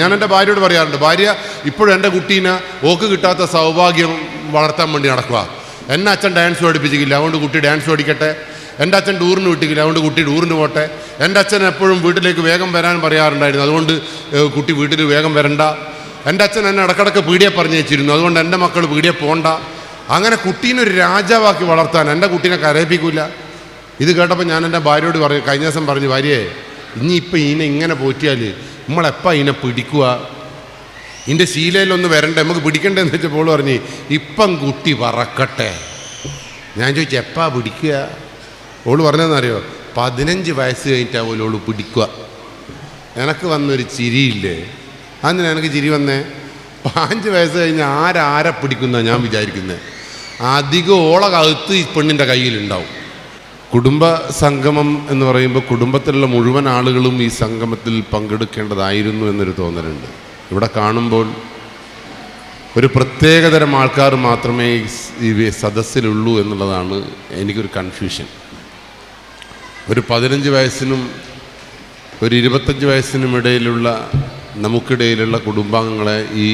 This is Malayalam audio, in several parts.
ഞാൻ എൻ്റെ ഭാര്യയോട് പറയാറുണ്ട്, ഭാര്യ ഇപ്പോഴും എൻ്റെ കുട്ടീനെ ഓക്ക് കിട്ടാത്ത സൗഭാഗ്യം വളർത്താൻ വേണ്ടി നടക്കുക. എന്നെ അച്ഛൻ ഡാൻസ് പഠിപ്പിച്ചിട്ടില്ല, അതുകൊണ്ട് കുട്ടി ഡാൻസ് പഠിക്കട്ടെ. എൻ്റെ അച്ഛൻ ടൂറിന് വിട്ടിക്കില്ല, അതുകൊണ്ട് കുട്ടി ടൂറിന് പോട്ടെ. എൻ്റെ അച്ഛൻ എപ്പോഴും വീട്ടിലേക്ക് വേഗം വരാൻ പറയാറുണ്ടായിരുന്നു, അതുകൊണ്ട് കുട്ടി വീട്ടിൽ വേഗം വരണ്ട. എൻ്റെ അച്ഛൻ എന്നെ ഇടക്കിടക്ക് പീടിയെ പറഞ്ഞു വെച്ചിരുന്നു, അതുകൊണ്ട് എൻ്റെ മക്കൾ പീടിയെ പോകണ്ട. അങ്ങനെ കുട്ടീനെ ഒരു രാജാവാക്കി വളർത്താൻ എൻ്റെ കുട്ടീനെ കരയിപ്പിക്കില്ല. ഇത് കേട്ടപ്പോൾ ഞാൻ എൻ്റെ ഭാര്യയോട് കഴിഞ്ഞ ദിവസം പറഞ്ഞു, ഭാര്യയെ ഇനിയിപ്പോൾ ഇതിനെ ഇങ്ങനെ പോറ്റിയാൽ നമ്മളെപ്പോൾ ഇതിനെ പിടിക്കുക, ഇതിൻ്റെ ശീലയിലൊന്ന് വരണ്ടേ, നമുക്ക് പിടിക്കണ്ടേന്ന് വെച്ചപ്പോൾ പറഞ്ഞ് ഇപ്പം കുട്ടി പറക്കട്ടെ. ഞാൻ ചോദിച്ചു എപ്പാ പിടിക്കുക? ഓള് പറഞ്ഞതെന്നറിയോ, 15 വയസ്സ് കഴിഞ്ഞിട്ടാണ് പോലും ഓള് പിടിക്കുക. എനിക്ക് വന്നൊരു ചിരിയില്ലേ, അതിന് എനിക്ക് ചിരി വന്നേ. 5 വയസ്സ് കഴിഞ്ഞ് ആരെ പിടിക്കുന്ന ഞാൻ വിചാരിക്കുന്നത്. അധികം ഓളകത്ത് ഈ പെണ്ണിൻ്റെ കയ്യിലുണ്ടാവും. കുടുംബ സംഗമം എന്ന് പറയുമ്പോൾ കുടുംബത്തിലുള്ള മുഴുവൻ ആളുകളും ഈ സംഗമത്തിൽ പങ്കെടുക്കേണ്ടതായിരുന്നു എന്നൊരു തോന്നലുണ്ട്. ഇവിടെ കാണുമ്പോൾ ഒരു പ്രത്യേകതരം ആൾക്കാർ മാത്രമേ ഈ സദസ്സിലുള്ളൂ എന്നുള്ളതാണ് എനിക്കൊരു കൺഫ്യൂഷൻ. ഒരു 15 വയസ്സിനും ഒരു 25 വയസ്സിനും ഇടയിലുള്ള നമുക്കിടയിലുള്ള കുടുംബാംഗങ്ങളെ ഈ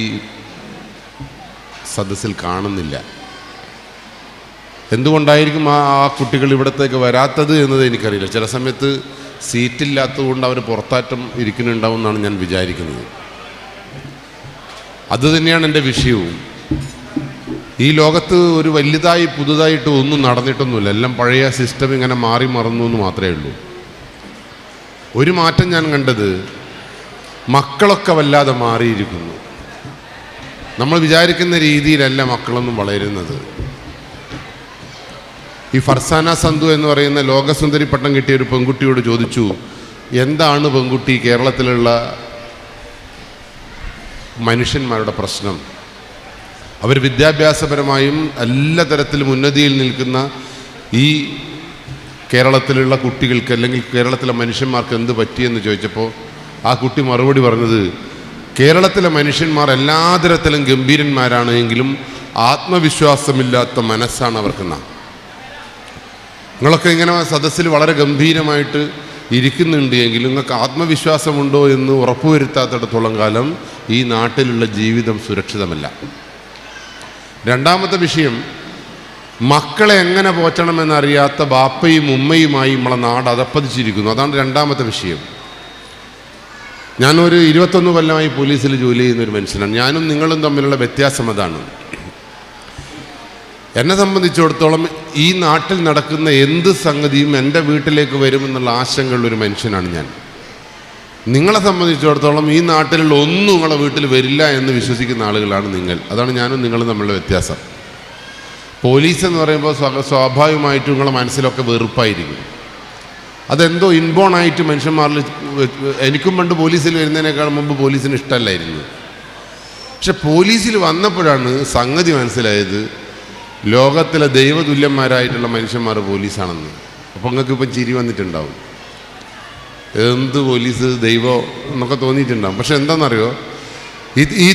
സദസ്സിൽ കാണുന്നില്ല. എന്തുകൊണ്ടായിരിക്കും ആ കുട്ടികൾ ഇവിടത്തേക്ക് വരാത്തത് എന്നത് എനിക്കറിയില്ല. ചില സമയത്ത് സീറ്റില്ലാത്തതുകൊണ്ട് അവർ പുറത്താറ്റം ഇരിക്കുന്നുണ്ടാവും എന്നാണ് ഞാൻ വിചാരിക്കുന്നത്. അതുതന്നെയാണ് എൻ്റെ വിഷയവും. ഈ ലോകത്ത് ഒരു വലുതായി പുതുതായിട്ട് ഒന്നും നടന്നിട്ടൊന്നുമില്ല. എല്ലാം പഴയ സിസ്റ്റം ഇങ്ങനെ മാറി മറന്നു എന്ന് മാത്രമേ ഉള്ളൂ. ഒരു മാറ്റം ഞാൻ കണ്ടത്, മക്കളൊക്കെ വല്ലാതെ മാറിയിരിക്കുന്നു. നമ്മൾ വിചാരിക്കുന്ന രീതിയിലല്ല മക്കളൊന്നും വളരുന്നത്. ഈ ഫർസാന സന്ധു എന്ന് പറയുന്ന ലോകസുന്ദരി പട്ടം കിട്ടിയ ഒരു പെൺകുട്ടിയോട് ചോദിച്ചു, എന്താണ് പെൺകുട്ടി കേരളത്തിലുള്ള മനുഷ്യന്മാരുടെ പ്രശ്നം? അവർ വിദ്യാഭ്യാസപരമായും എല്ലാ തരത്തിലും ഉന്നതിയിൽ നിൽക്കുന്ന ഈ കേരളത്തിലുള്ള കുട്ടികൾക്ക് അല്ലെങ്കിൽ കേരളത്തിലെ മനുഷ്യന്മാർക്ക് എന്ത് പറ്റിയെന്ന് ചോദിച്ചപ്പോൾ ആ കുട്ടി മറുപടി പറഞ്ഞത്, കേരളത്തിലെ മനുഷ്യന്മാർ എല്ലാ തരത്തിലും ഗംഭീരന്മാരാണ്, എങ്കിലും ആത്മവിശ്വാസമില്ലാത്ത മനസ്സാണ് അവർക്കെന്നാണ്. നിങ്ങളൊക്കെ ഇങ്ങനെ സദസ്സിൽ വളരെ ഗംഭീരമായിട്ട് ഇരിക്കുന്നുണ്ട് എങ്കിലും നിങ്ങൾക്ക് ആത്മവിശ്വാസമുണ്ടോ എന്ന് ഉറപ്പുവരുത്താത്തിടത്തോളം കാലം ഈ നാട്ടിലുള്ള ജീവിതം സുരക്ഷിതമല്ല. രണ്ടാമത്തെ വിഷയം, മക്കളെ എങ്ങനെ പോറ്റണമെന്നറിയാത്ത ബാപ്പയും ഉമ്മയുമായി നമ്മളെ നാട് അതപ്പതിച്ചിരിക്കുന്നു. അതാണ് രണ്ടാമത്തെ വിഷയം. ഞാനൊരു 21 കൊല്ലമായി പോലീസിൽ ജോലി ചെയ്യുന്നൊരു മനുഷ്യനാണ്. ഞാനും നിങ്ങളും തമ്മിലുള്ള വ്യത്യാസം അതാണ്. എന്നെ സംബന്ധിച്ചിടത്തോളം ഈ നാട്ടിൽ നടക്കുന്ന എന്ത് സംഗതിയും എൻ്റെ വീട്ടിലേക്ക് വരുമെന്നുള്ള ആശങ്കയുള്ളൊരു മനുഷ്യനാണ് ഞാൻ. നിങ്ങളെ സംബന്ധിച്ചിടത്തോളം ഈ നാട്ടിലുള്ള ഒന്നും നിങ്ങളെ വീട്ടിൽ വരില്ല എന്ന് വിശ്വസിക്കുന്ന ആളുകളാണ് നിങ്ങൾ. അതാണ് ഞാനും നിങ്ങളും തമ്മിലുള്ള വ്യത്യാസം. പോലീസ് എന്ന് പറയുമ്പോൾ സ്വാഭാവികമായിട്ടും നിങ്ങളെ മനസ്സിലൊക്കെ വെറുപ്പായിരിക്കും. അതെന്തോ ഇൻബോണായിട്ട് മനുഷ്യന്മാരിൽ. എനിക്കും പണ്ട് പോലീസിൽ വരുന്നതിനേക്കാൾ മുമ്പ് പോലീസിന് ഇഷ്ടമല്ലായിരുന്നു. പക്ഷെ പോലീസിൽ വന്നപ്പോഴാണ് സംഗതി മനസ്സിലായത്, ലോകത്തിലെ ദൈവതുല്യന്മാരായിട്ടുള്ള മനുഷ്യന്മാർ പോലീസാണെന്ന്. അപ്പോൾ നിങ്ങൾക്ക് ഇപ്പം ചിരി വന്നിട്ടുണ്ടാവും, എന്ത് പോലീസ് ദൈവം എന്നൊക്കെ തോന്നിയിട്ടുണ്ടാവും. പക്ഷെ എന്താണെന്നറിയോ, ഈ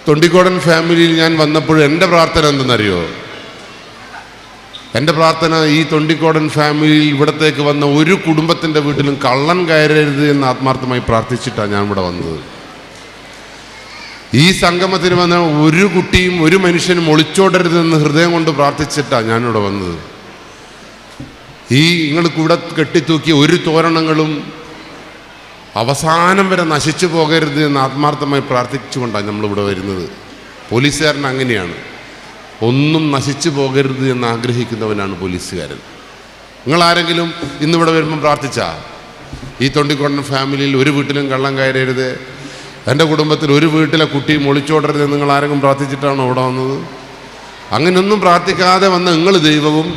തൊണ്ടിക്കോടൻ ഫാമിലിയിൽ ഞാൻ വന്നപ്പോഴും എൻ്റെ പ്രാർത്ഥന എന്തെന്നറിയോ? എൻ്റെ പ്രാർത്ഥന, ഈ തൊണ്ടിക്കോടൻ ഫാമിലിയിൽ ഇവിടത്തേക്ക് വന്ന ഒരു കുടുംബത്തിൻ്റെ വീട്ടിലും കള്ളൻ കയറരുത് എന്ന് ആത്മാർത്ഥമായി പ്രാർത്ഥിച്ചിട്ടാണ് ഞാൻ ഇവിടെ വന്നത്. ഈ സംഗമത്തിന് വന്ന ഒരു കുട്ടിയും ഒരു മനുഷ്യനും ഒളിച്ചോടരുതെന്ന് ഹൃദയം കൊണ്ട് പ്രാർത്ഥിച്ചിട്ടാണ് ഞാനിവിടെ വന്നത്. ഈ നിങ്ങൾ കൂടെ കെട്ടിത്തൂക്കിയ ഒരു തോരണങ്ങളും അവസാനം വരെ നശിച്ചു പോകരുത് എന്ന് ആത്മാർത്ഥമായി പ്രാർത്ഥിച്ചുകൊണ്ടാണ് നമ്മളിവിടെ വരുന്നത്. പോലീസുകാരൻ അങ്ങനെയാണ്, ഒന്നും നശിച്ചു പോകരുത് എന്ന് ആഗ്രഹിക്കുന്നവനാണ് പോലീസുകാരൻ. നിങ്ങളാരെങ്കിലും ഇന്നിവിടെ വരുമ്പം പ്രാർത്ഥിച്ചാ, ഈ തൊണ്ടിക്കോടൻ ഫാമിലിയിൽ ഒരു വീട്ടിലും കള്ളം കയറരുത്, എൻ്റെ കുടുംബത്തിൽ ഒരു വീട്ടിലെ കുട്ടിയും ഒളിച്ചോടരുത് നിങ്ങൾ ആരെങ്കിലും പ്രാർത്ഥിച്ചിട്ടാണോ ഇവിടെ വന്നത്? അങ്ങനെയൊന്നും പ്രാർത്ഥിക്കാതെ വന്ന നിങ്ങൾ ദൈവവും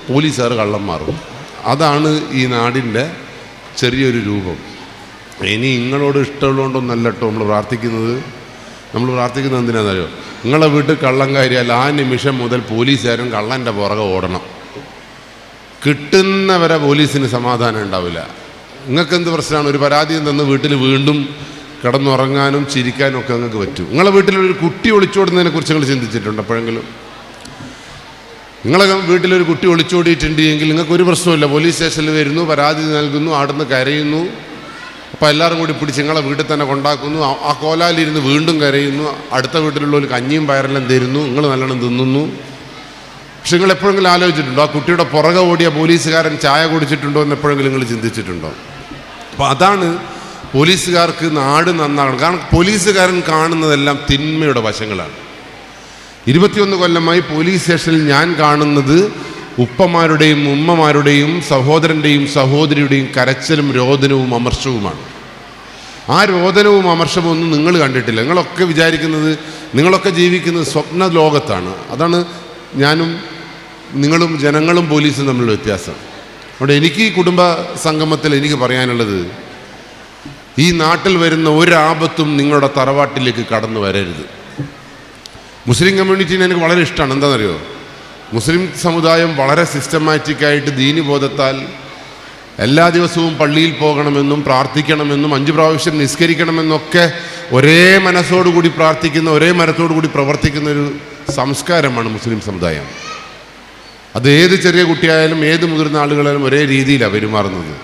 പോലീസുകാർ കള്ളന്മാരും. അതാണ് ഈ നാടിൻ്റെ ചെറിയൊരു രൂപം. ഇനി നിങ്ങളോട് ഇഷ്ടമുള്ളതുകൊണ്ടൊന്നല്ല കേട്ടോ നമ്മൾ പ്രാർത്ഥിക്കുന്നത്. നമ്മൾ പ്രാർത്ഥിക്കുന്നത് എന്തിനാണെന്നറിയോ? നിങ്ങളെ വീട്ടിൽ കള്ളം കയറിയാൽ ആ നിമിഷം മുതൽ പോലീസുകാരൻ കള്ളൻ്റെ പുറകെ ഓടണം. കിട്ടുന്നവരെ പോലീസിന് സമാധാനം ഉണ്ടാവില്ല. നിങ്ങൾക്കെന്ത് പ്രശ്നമാണ്? ഒരു പരാതി തന്ന് വീട്ടിൽ വീണ്ടും കിടന്നുറങ്ങാനും ചിരിക്കാനും ഒക്കെ നിങ്ങൾക്ക് പറ്റും. നിങ്ങളെ വീട്ടിലൊരു കുട്ടി ഒളിച്ചോടുന്നതിനെ കുറിച്ച് നിങ്ങൾ ചിന്തിച്ചിട്ടുണ്ട് എപ്പോഴെങ്കിലും? നിങ്ങളെ വീട്ടിലൊരു കുട്ടി ഒളിച്ചോടിയിട്ടുണ്ട് എങ്കിൽ നിങ്ങൾക്ക് ഒരു പ്രശ്നമില്ല. പോലീസ് സ്റ്റേഷനിൽ വരുന്നു, പരാതി നൽകുന്നു, അവിടുന്ന് കരയുന്നു, അപ്പോൾ എല്ലാവരും കൂടി പിടിച്ച് നിങ്ങളെ വീട്ടിൽ തന്നെ കൊണ്ടാക്കുന്നു. ആ കോലാലിരുന്ന് വീണ്ടും കരയുന്നു. അടുത്ത വീട്ടിലുള്ളവർ കഞ്ഞിയും പയറെല്ലാം തരുന്നു, നിങ്ങൾ നല്ലോണം തിന്നുന്നു. പക്ഷെ നിങ്ങൾ എപ്പോഴെങ്കിലും ആലോചിച്ചിട്ടുണ്ടോ ആ കുട്ടിയുടെ പുറകെ ഓടിയ പോലീസുകാരൻ ചായ കുടിച്ചിട്ടുണ്ടോ എന്ന് എപ്പോഴെങ്കിലും നിങ്ങൾ ചിന്തിച്ചിട്ടുണ്ടോ? അപ്പോൾ അതാണ് പോലീസുകാർക്ക് നാട് നന്നാകണം. കാരണം പോലീസുകാരൻ കാണുന്നതെല്ലാം തിന്മയുടെ വശങ്ങളാണ്. 21 കൊല്ലമായി പോലീസ് സ്റ്റേഷനിൽ ഞാൻ കാണുന്നത് ഉപ്പമാരുടെയും ഉമ്മമാരുടെയും സഹോദരൻ്റെയും സഹോദരിയുടെയും കരച്ചിലും രോദനവും അമർഷവുമാണ്. ആ രോദനവും അമർഷവും ഒന്നും നിങ്ങൾ കണ്ടിട്ടില്ല. നിങ്ങളൊക്കെ വിചാരിക്കുന്നത്, നിങ്ങളൊക്കെ ജീവിക്കുന്നത് സ്വപ്ന ലോകത്താണ്. അതാണ് ഞാനും നിങ്ങളും ജനങ്ങളും പോലീസും തമ്മിലുള്ള വ്യത്യാസം. അതുകൊണ്ട് എനിക്ക് ഈ കുടുംബ സംഗമത്തിൽ എനിക്ക് പറയാനുള്ളത്, ഈ നാട്ടിൽ വരുന്ന ഒരാപത്തും നിങ്ങളുടെ തറവാട്ടിലേക്ക് കടന്നു വരരുത്. മുസ്ലിം കമ്മ്യൂണിറ്റീനെ എനിക്ക് വളരെ ഇഷ്ടമാണ്. എന്താണെന്നറിയോ, മുസ്ലിം സമുദായം വളരെ സിസ്റ്റമാറ്റിക്കായിട്ട് ദീനിബോധത്താൽ എല്ലാ ദിവസവും പള്ളിയിൽ പോകണമെന്നും പ്രാർത്ഥിക്കണമെന്നും 5 പ്രാവശ്യം നിസ്കരിക്കണമെന്നൊക്കെ ഒരേ മനസ്സോടുകൂടി പ്രാർത്ഥിക്കുന്ന, ഒരേ മനസ്സോടുകൂടി പ്രവർത്തിക്കുന്ന ഒരു സംസ്കാരമാണ് മുസ്ലിം സമുദായം. അത് ഏത് ചെറിയ കുട്ടിയായാലും ഏത് മുതിർന്ന ആളുകളായാലും ഒരേ രീതിയിലാണ് പെരുമാറുന്നത്.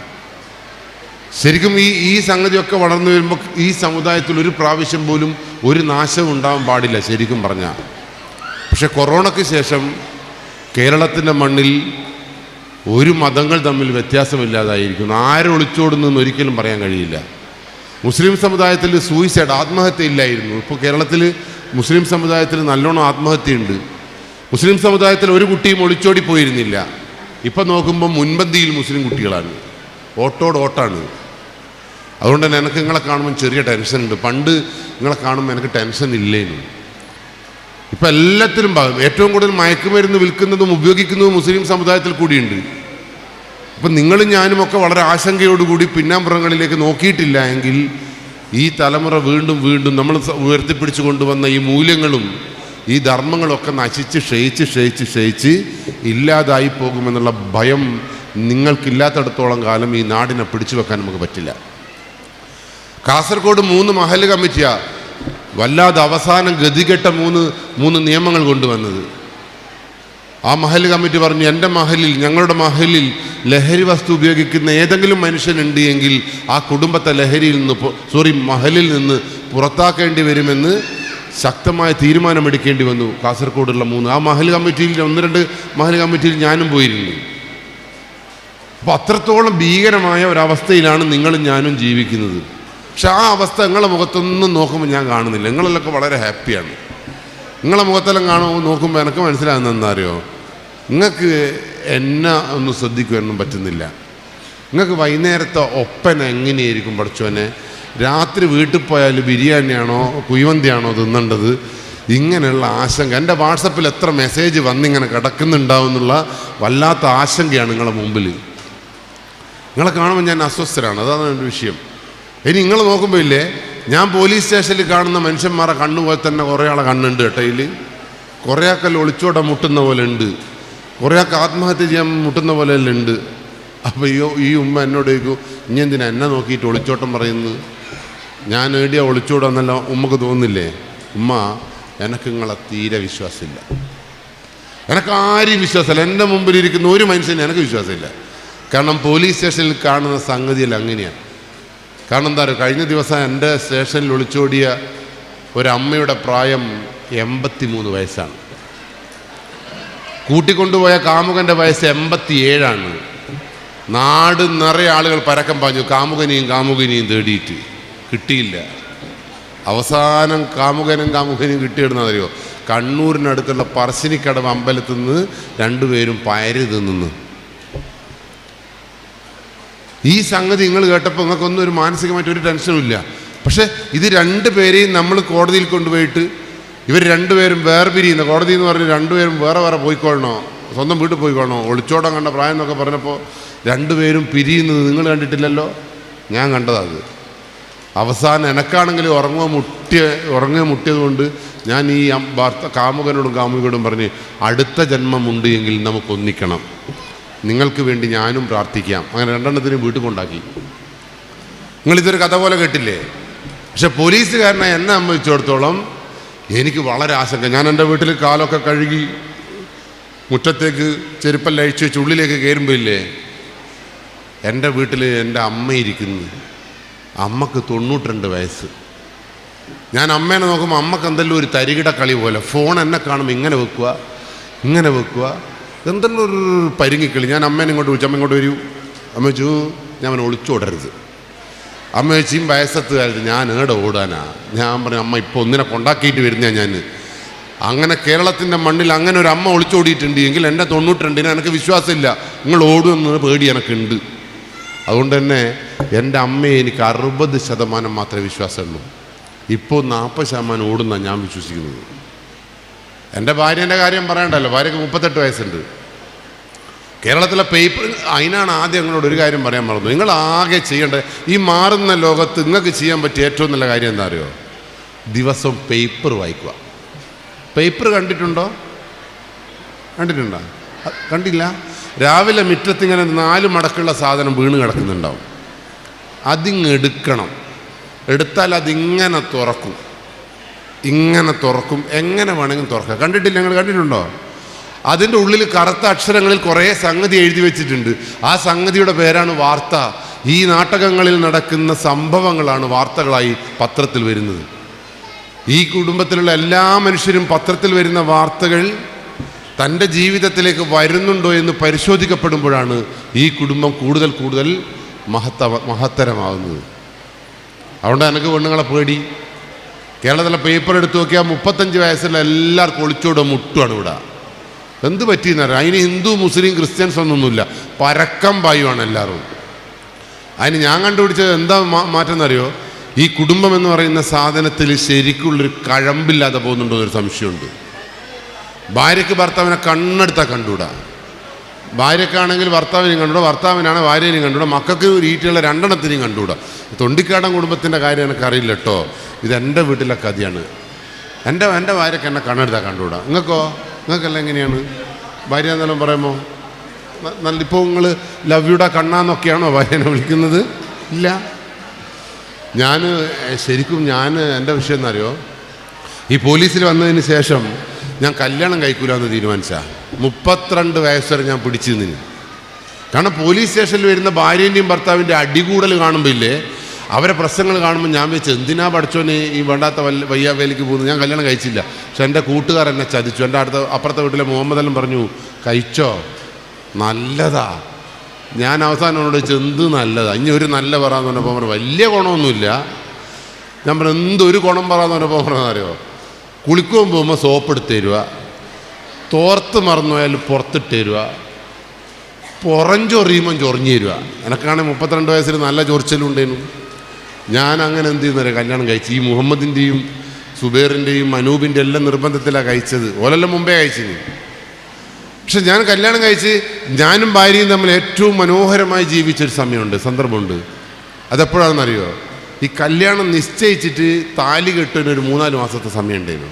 ശരിക്കും ഈ സംഗതിയൊക്കെ വളർന്നു വരുമ്പോൾ ഈ സമുദായത്തിൽ ഒരു പ്രാവശ്യം പോലും ഒരു നാശം ഉണ്ടാവാൻ പാടില്ല ശരിക്കും പറഞ്ഞാൽ. പക്ഷെ കൊറോണയ്ക്ക് ശേഷം കേരളത്തിൻ്റെ മണ്ണിൽ ഒരു മതങ്ങൾ തമ്മിൽ വ്യത്യാസമില്ലാതായിരിക്കുന്നു. ആരും ഒളിച്ചോടുന്നെന്ന് ഒരിക്കലും പറയാൻ കഴിയില്ല. മുസ്ലിം സമുദായത്തിൽ സൂയിസൈഡ്, ആത്മഹത്യ ഇല്ലായിരുന്നു. ഇപ്പോൾ കേരളത്തിൽ മുസ്ലിം സമുദായത്തിൽ നല്ലോണം ആത്മഹത്യയുണ്ട്. മുസ്ലിം സമുദായത്തിൽ ഒരു കുട്ടിയും ഒളിച്ചോടി പോയിരുന്നില്ല. ഇപ്പം നോക്കുമ്പോൾ മുൻപന്തിയിൽ മുസ്ലിം കുട്ടികളാണ്, ഓട്ടാണ്. അതുകൊണ്ട് തന്നെ എനിക്ക് നിങ്ങളെ കാണുമ്പോൾ ചെറിയ ടെൻഷനുണ്ട്. പണ്ട് നിങ്ങളെ കാണുമ്പോൾ എനിക്ക് ടെൻഷൻ ഇല്ലേനു. ഇപ്പം എല്ലാത്തിലും ഭാഗം ഏറ്റവും കൂടുതൽ മയക്കുമരുന്ന് വിൽക്കുന്നതും ഉപയോഗിക്കുന്നതും മുസ്ലിം സമുദായത്തിൽ കൂടിയുണ്ട്. അപ്പം നിങ്ങളും ഞാനുമൊക്കെ വളരെ ആശങ്കയോടുകൂടി പിന്നാമ്പുറങ്ങളിലേക്ക് നോക്കിയിട്ടില്ല എങ്കിൽ ഈ തലമുറ വീണ്ടും നമ്മൾ ഉയർത്തിപ്പിടിച്ചു കൊണ്ടുവന്ന ഈ മൂല്യങ്ങളും ഈ ധർമ്മങ്ങളൊക്കെ നശിച്ച് ക്ഷയിച്ച് ഇല്ലാതായി പോകുമെന്നുള്ള ഭയം നിങ്ങൾക്കില്ലാത്തടത്തോളം കാലം ഈ നാടിനെ പിടിച്ചു വെക്കാൻ നമുക്ക് പറ്റില്ല. കാസർഗോഡ് 3 മഹല്ല് കമ്മിറ്റിയാണ് വല്ലാതെ അവസാനം ഗതികെട്ട മൂന്ന് നിയമങ്ങൾ കൊണ്ടുവന്നത്. ആ മഹല്ല് കമ്മിറ്റി പറഞ്ഞു, ഞങ്ങളുടെ മഹലിൽ ലഹരി വസ്തു ഉപയോഗിക്കുന്ന ഏതെങ്കിലും മനുഷ്യനുണ്ട് എങ്കിൽ ആ കുടുംബത്തെ മഹലിൽ നിന്ന് പുറത്താക്കേണ്ടി വരുമെന്ന് ശക്തമായ തീരുമാനമെടുക്കേണ്ടി വന്നു. കാസർഗോഡുള്ള 3 ആ മഹല്ല് കമ്മിറ്റിയിൽ 1-2 മഹല്ല് കമ്മിറ്റിയിൽ ഞാനും പോയിരുന്നു. അപ്പോൾ അത്രത്തോളം ഭീകരമായ ഒരവസ്ഥയിലാണ് നിങ്ങളും ഞാനും ജീവിക്കുന്നത്. പക്ഷെ ആ അവസ്ഥ നിങ്ങളുടെ മുഖത്തൊന്നും നോക്കുമ്പോൾ ഞാൻ കാണുന്നില്ല. നിങ്ങളെല്ലൊക്കെ വളരെ ഹാപ്പിയാണ്. നിങ്ങളെ മുഖത്തെല്ലാം നോക്കുമ്പോൾ എനിക്ക് മനസ്സിലാകുന്നത് എന്താ അറിയോ, നിങ്ങൾക്ക് എന്നെ ഒന്നും ശ്രദ്ധിക്കുവാനൊന്നും പറ്റുന്നില്ല. നിങ്ങൾക്ക് വൈകുന്നേരത്തെ ഒപ്പന എങ്ങനെയായിരിക്കും പഠിച്ചോനെ, രാത്രി വീട്ടിൽ പോയാൽ ബിരിയാണിയാണോ കുഴിമന്തിയാണോ തിന്നേണ്ടത്, ഇങ്ങനെയുള്ള ആശങ്ക. എൻ്റെ വാട്സപ്പിൽ എത്ര മെസ്സേജ് വന്നിങ്ങനെ കിടക്കുന്നുണ്ടാവും എന്നുള്ള വല്ലാത്ത ആശങ്കയാണ് നിങ്ങളുടെ മുമ്പിൽ. നിങ്ങളെ കാണുമ്പോൾ ഞാൻ അസ്വസ്ഥരാണ്. അതാണ് എൻ്റെ വിഷയം. ഇനി നിങ്ങൾ നോക്കുമ്പോൾ ഇല്ലേ, ഞാൻ പോലീസ് സ്റ്റേഷനിൽ കാണുന്ന മനുഷ്യന്മാരെ കണ്ണുപോലെ തന്നെ കുറേ ആളെ കണ്ണുണ്ട് കേട്ടോ. ഇതിൽ കുറേ ആൾക്കെല്ലാം ഒളിച്ചോടെ മുട്ടുന്ന പോലെ ഉണ്ട്, കുറേ ആൾക്ക് ആത്മഹത്യ ചെയ്യാൻ മുട്ടുന്ന പോലെ എല്ലാം ഉണ്ട്. അപ്പോൾ ഈ ഉമ്മ എന്നോട് ചോദിക്കും, ഇനി എന്തിനാ എന്നെ നോക്കിയിട്ട് ഒളിച്ചോട്ടം പറയുന്നത്, ഞാൻ ഏടിയാ ഒളിച്ചോടാന്നല്ല ഉമ്മക്ക് തോന്നുന്നില്ലേ? ഉമ്മ, എനിക്ക് നിങ്ങളെ തീരെ വിശ്വാസമില്ല. എനിക്ക് ആരെയും വിശ്വാസമില്ല. എൻ്റെ മുമ്പിലിരിക്കുന്ന ഒരു മനുഷ്യനെ എനിക്ക് വിശ്വാസമില്ല. കാരണം പോലീസ് സ്റ്റേഷനിൽ കാണുന്ന സംഗതിയല്ല അങ്ങനെയാണ്. കാരണം എന്താ പറയുക, കഴിഞ്ഞ ദിവസം എൻ്റെ സ്റ്റേഷനിൽ ഒളിച്ചോടിയ ഒരമ്മയുടെ പ്രായം 83 വയസ്സാണ്. കൂട്ടിക്കൊണ്ടുപോയ കാമുകൻ്റെ വയസ്സ് 87. നാട് നിറയെ ആളുകൾ പരക്കം പാഞ്ഞു കാമുകനെയും തേടിയിട്ട് കിട്ടിയില്ല. അവസാനം കാമുകനെയും കിട്ടിയിടുന്നതറിയോ, കണ്ണൂരിനടുത്തുള്ള പറശ്ശിനിക്കടവ് അമ്പലത്തിൽ നിന്ന് 2 പേരും പയര് തിന്നു. ഈ സംഗതി നിങ്ങൾ കേട്ടപ്പോൾ നിങ്ങൾക്കൊന്നും ഒരു മാനസികമായിട്ട് ഒരു ടെൻഷനും ഇല്ല. പക്ഷേ ഇത് 2 പേരെയും നമ്മൾ കോടതിയിൽ കൊണ്ടുപോയിട്ട് ഇവർ 2 പേരും വേർപിരിയുന്ന, കോടതി എന്ന് പറഞ്ഞ് 2 പേരും വേറെ പോയിക്കൊള്ളണോ, സ്വന്തം വീട്ടിൽ പോയിക്കൊള്ളണോ, ഒളിച്ചോടാൻ കണ്ട പ്രായം എന്നൊക്കെ പറഞ്ഞപ്പോൾ 2 പേരും പിരിയുന്നത് നിങ്ങൾ കണ്ടിട്ടില്ലല്ലോ, ഞാൻ കണ്ടതാണ്. അവസാനം എനക്കാണെങ്കിൽ ഉറങ്ങുക മുട്ടിയത് കൊണ്ട് ഞാൻ ഈ കാമുകനോടും കാമുകയോടും പറഞ്ഞ്, അടുത്ത ജന്മമുണ്ട് എങ്കിൽ നമുക്കൊന്നിക്കണം, നിങ്ങൾക്ക് വേണ്ടി ഞാനും പ്രാർത്ഥിക്കാം. അങ്ങനെ 2 എണ്ണത്തിനും വീട്ടിൽ കൊണ്ടാക്കി. നിങ്ങളിതൊരു കഥ പോലെ കേട്ടില്ലേ? പക്ഷെ പോലീസുകാരനെ എന്നെ സംബന്ധിച്ചിടത്തോളം എനിക്ക് വളരെ ആശങ്ക. ഞാൻ എൻ്റെ വീട്ടിൽ കാലൊക്കെ കഴുകി മുറ്റത്തേക്ക് ചെരുപ്പെല്ലാം അഴിച്ച് വെച്ച് ഉള്ളിലേക്ക് കയറുമ്പോൾ ഇല്ലേ, എൻ്റെ വീട്ടിൽ എൻ്റെ അമ്മയിരിക്കുന്നു. അമ്മക്ക് 92 വയസ്സ്. ഞാൻ അമ്മേനെ നോക്കുമ്പോൾ അമ്മക്ക് എന്തെല്ലാം ഒരു തരികിട കളി പോലെ. ഫോൺ എന്നെ കാണുമ്പോൾ ഇങ്ങനെ വെക്കുക, ഇങ്ങനെ വെക്കുക, എന്തെല്ലാം ഒരു പരിങ്ങിക്കളി. ഞാൻ അമ്മേനെ ഇങ്ങോട്ട് വിളിച്ചു, അമ്മ ഇങ്ങോട്ട് വരൂ. അമ്മ വെച്ചു ഞാൻ അവനെ ഒളിച്ചോടരുത്. അമ്മ വെച്ചും വയസ്സത്ത് കാലത്ത് ഞാൻ ഏടെ ഓടാനാ. ഞാൻ പറഞ്ഞു അമ്മ ഇപ്പോൾ ഒന്നിനെ കൊണ്ടാക്കിയിട്ട് വരുന്ന ഞാൻ. അങ്ങനെ കേരളത്തിൻ്റെ മണ്ണിൽ അങ്ങനെ ഒരു അമ്മ ഒളിച്ചോടിയിട്ടുണ്ട് എങ്കിൽ എൻ്റെ 92 എനിക്ക് വിശ്വാസമില്ല നിങ്ങൾ ഓടുമെന്ന് പേടി എനിക്കുണ്ട്. അതുകൊണ്ട് തന്നെ എൻ്റെ അമ്മയെ എനിക്ക് 60% മാത്രമേ വിശ്വാസമുള്ളൂ. ഇപ്പോൾ 40% ഓടുന്നാണ് ഞാൻ വിശ്വസിക്കുന്നത്. എൻ്റെ ഭാര്യേൻ്റെ കാര്യം പറയണ്ടല്ലോ, ഭാര്യയ്ക്ക് 38 വയസ്സുണ്ട്. കേരളത്തിലെ പേപ്പർ, അതിനാണ് ആദ്യം നിങ്ങളോട് ഒരു കാര്യം പറയാൻ മറന്നു. നിങ്ങൾ ആകെ ചെയ്യേണ്ടത് ഈ മാറുന്ന ലോകത്ത് നിങ്ങൾക്ക് ചെയ്യാൻ പറ്റിയ ഏറ്റവും നല്ല കാര്യം എന്താ അറിയോ? ദിവസം പേപ്പർ വായിക്കുക. പേപ്പർ കണ്ടിട്ടുണ്ടോ? കണ്ടില്ല? രാവിലെ മുറ്റത്തിങ്ങനെ 4 മടക്കുള്ള സാധനം വീണ് കിടക്കുന്നുണ്ടാവും. അതിങ്ങ് എടുക്കണം. എടുത്താൽ അതിങ്ങനെ തുറക്കും, ഇങ്ങനെ തുറക്കും. എങ്ങനെ വേണമെങ്കിലും തുറക്കാം. കണ്ടിട്ടില്ല? നിങ്ങൾ കണ്ടിട്ടുണ്ടോ? അതിൻ്റെ ഉള്ളിൽ കറുത്ത അക്ഷരങ്ങളിൽ കുറേ സംഗതി എഴുതി വെച്ചിട്ടുണ്ട്. ആ സംഗതിയുടെ പേരാണ് വാർത്ത. ഈ നാടകങ്ങളിൽ നടക്കുന്ന സംഭവങ്ങളാണ് വാർത്തകളായി പത്രത്തിൽ വരുന്നത്. ഈ കുടുംബത്തിലുള്ള എല്ലാ മനുഷ്യരും പത്രത്തിൽ വരുന്ന വാർത്തകൾ തൻ്റെ ജീവിതത്തിലേക്ക് വരുന്നുണ്ടോ എന്ന് പരിശോധിക്കപ്പെടുമ്പോഴാണ് ഈ കുടുംബം കൂടുതൽ കൂടുതൽ മഹത്തരമാകുന്നത്. അതുകൊണ്ട് എനിക്ക് പെണ്ണുങ്ങളെ പേടി. കേരളത്തിലെ പേപ്പർ എടുത്ത് നോക്കിയാൽ 35 വയസ്സുള്ള എല്ലാവർക്കും ഒളിച്ചോടെ മുട്ടുമാണ് ഇവിടെ. എന്ത് പറ്റിയെന്നറിയാം? അതിന് ഹിന്ദു മുസ്ലിം ക്രിസ്ത്യൻസ് ഒന്നൊന്നുമില്ല, പരക്കം പായുമാണ് എല്ലാവരും. അതിന് ഞാൻ കണ്ടുപിടിച്ചത് എന്താ മാറ്റം എന്നറിയോ? ഈ കുടുംബം എന്ന് പറയുന്ന സാധനത്തിൽ ശരിക്കുള്ളൊരു കഴമ്പില്ലാതെ പോകുന്നുണ്ടോ എന്നൊരു സംശയമുണ്ട്. ഭാര്യയ്ക്ക് ഭർത്താവിനെ കണ്ണെടുത്താൽ കണ്ടുകൂടാ. ഭാര്യക്കാണെങ്കിൽ ഭർത്താവിനെയും കണ്ടുകൂടാ, ഭർത്താവിനാണ് ഭാര്യനെയും കണ്ടുകൂടാ, മക്കൾക്ക് രീതിയുള്ള 2 കണ്ടുകൂടാ. തൊണ്ടിക്കാടൻ കുടുംബത്തിൻ്റെ കാര്യം എനിക്കറിയില്ല കേട്ടോ. ഇതെൻ്റെ വീട്ടിലെ കഥയാണ്. എൻ്റെ ഭാര്യയ്ക്ക് എന്നെ കണ്ണെടുത്താൽ കണ്ടുകൂടാ. നിങ്ങൾക്കെല്ലാം എങ്ങനെയാണ്? ഭാര്യ എന്നെല്ലാം പറയുമ്പോൾ നല്ല ഇപ്പോൾ നിങ്ങൾ ലവ് യുടാ കണ്ണാന്നൊക്കെയാണോ ഭാര്യനെ വിളിക്കുന്നത്? ഇല്ല. ശരിക്കും എൻ്റെ വിഷയം എന്നറിയോ? ഈ പോലീസിൽ വന്നതിന് ശേഷം ഞാൻ കല്യാണം കഴിക്കൂലെന്ന് തീരുമാനിച്ച 32 വയസ്സ് വരെ ഞാൻ പിടിച്ചു നിന്നു. കാരണം പോലീസ് സ്റ്റേഷനിൽ വരുന്ന ഭാര്യേൻ്റെയും ഭർത്താവിൻ്റെ അടികൂടൽ കാണുമ്പോൾ ഇല്ലേ, അവരെ പ്രശ്നങ്ങൾ കാണുമ്പോൾ ഞാൻ വെച്ച് എന്തിനാ പഠിച്ചോനെ ഈ വേണ്ടാത്ത വയ്യാവേലിക്ക് പോകുന്നത്. ഞാൻ കല്യാണം കഴിച്ചില്ല. പക്ഷെ എൻ്റെ കൂട്ടുകാർ എന്നെ ചതിച്ചു. എൻ്റെ അപ്പുറത്തെ വീട്ടിലെ മുഹമ്മദെല്ലാം പറഞ്ഞു കഴിച്ചോ, നല്ലതാ. ഞാൻ അവസാനം എന്നോട് ചോദിച്ചു എന്ത് നല്ലതാ, ഇനി ഒരു നല്ല പറയാന്ന് പറഞ്ഞപ്പോൾ പറഞ്ഞു വലിയ ഗുണമൊന്നുമില്ല. ഞാൻ പറഞ്ഞു എന്തൊരു ഗുണം പറയാന്ന് പറഞ്ഞപ്പോൾ പറഞ്ഞറിയോ? കുളിക്കുവാൻ പോകുമ്പോൾ സോപ്പ് എടുത്ത് തരുക, തോർത്ത് മറന്നു പോയാൽ പുറത്തിട്ട് തരുക, പുറഞ്ചൊറിയുമ്പം ചൊറിഞ്ഞു തരുക. എനിക്കാണെങ്കിൽ 32 വയസ്സിൽ നല്ല ചൊറിച്ചലുണ്ടേനു. ഞാൻ അങ്ങനെ എന്ത് ചെയ്യുന്നവരെ കല്യാണം കഴിച്ചു. ഈ മുഹമ്മദിൻ്റെയും സുബൈറിൻ്റെയും അനൂപിൻ്റെ എല്ലാം നിർബന്ധത്തിലാണ് കഴിച്ചത്. ഓലെല്ലാം മുമ്പേ കഴിച്ചിന്. പക്ഷെ ഞാൻ കല്യാണം കഴിച്ച് ഞാനും ഭാര്യയും തമ്മിൽ ഏറ്റവും മനോഹരമായി ജീവിച്ചൊരു സമയമുണ്ട്, സന്ദർഭമുണ്ട്. അതെപ്പോഴാണെന്നറിയോ? ഈ കല്യാണം നിശ്ചയിച്ചിട്ട് താലി കെട്ടിനൊരു 3-4 മാസത്തെ സമയം ഉണ്ടായിരുന്നു.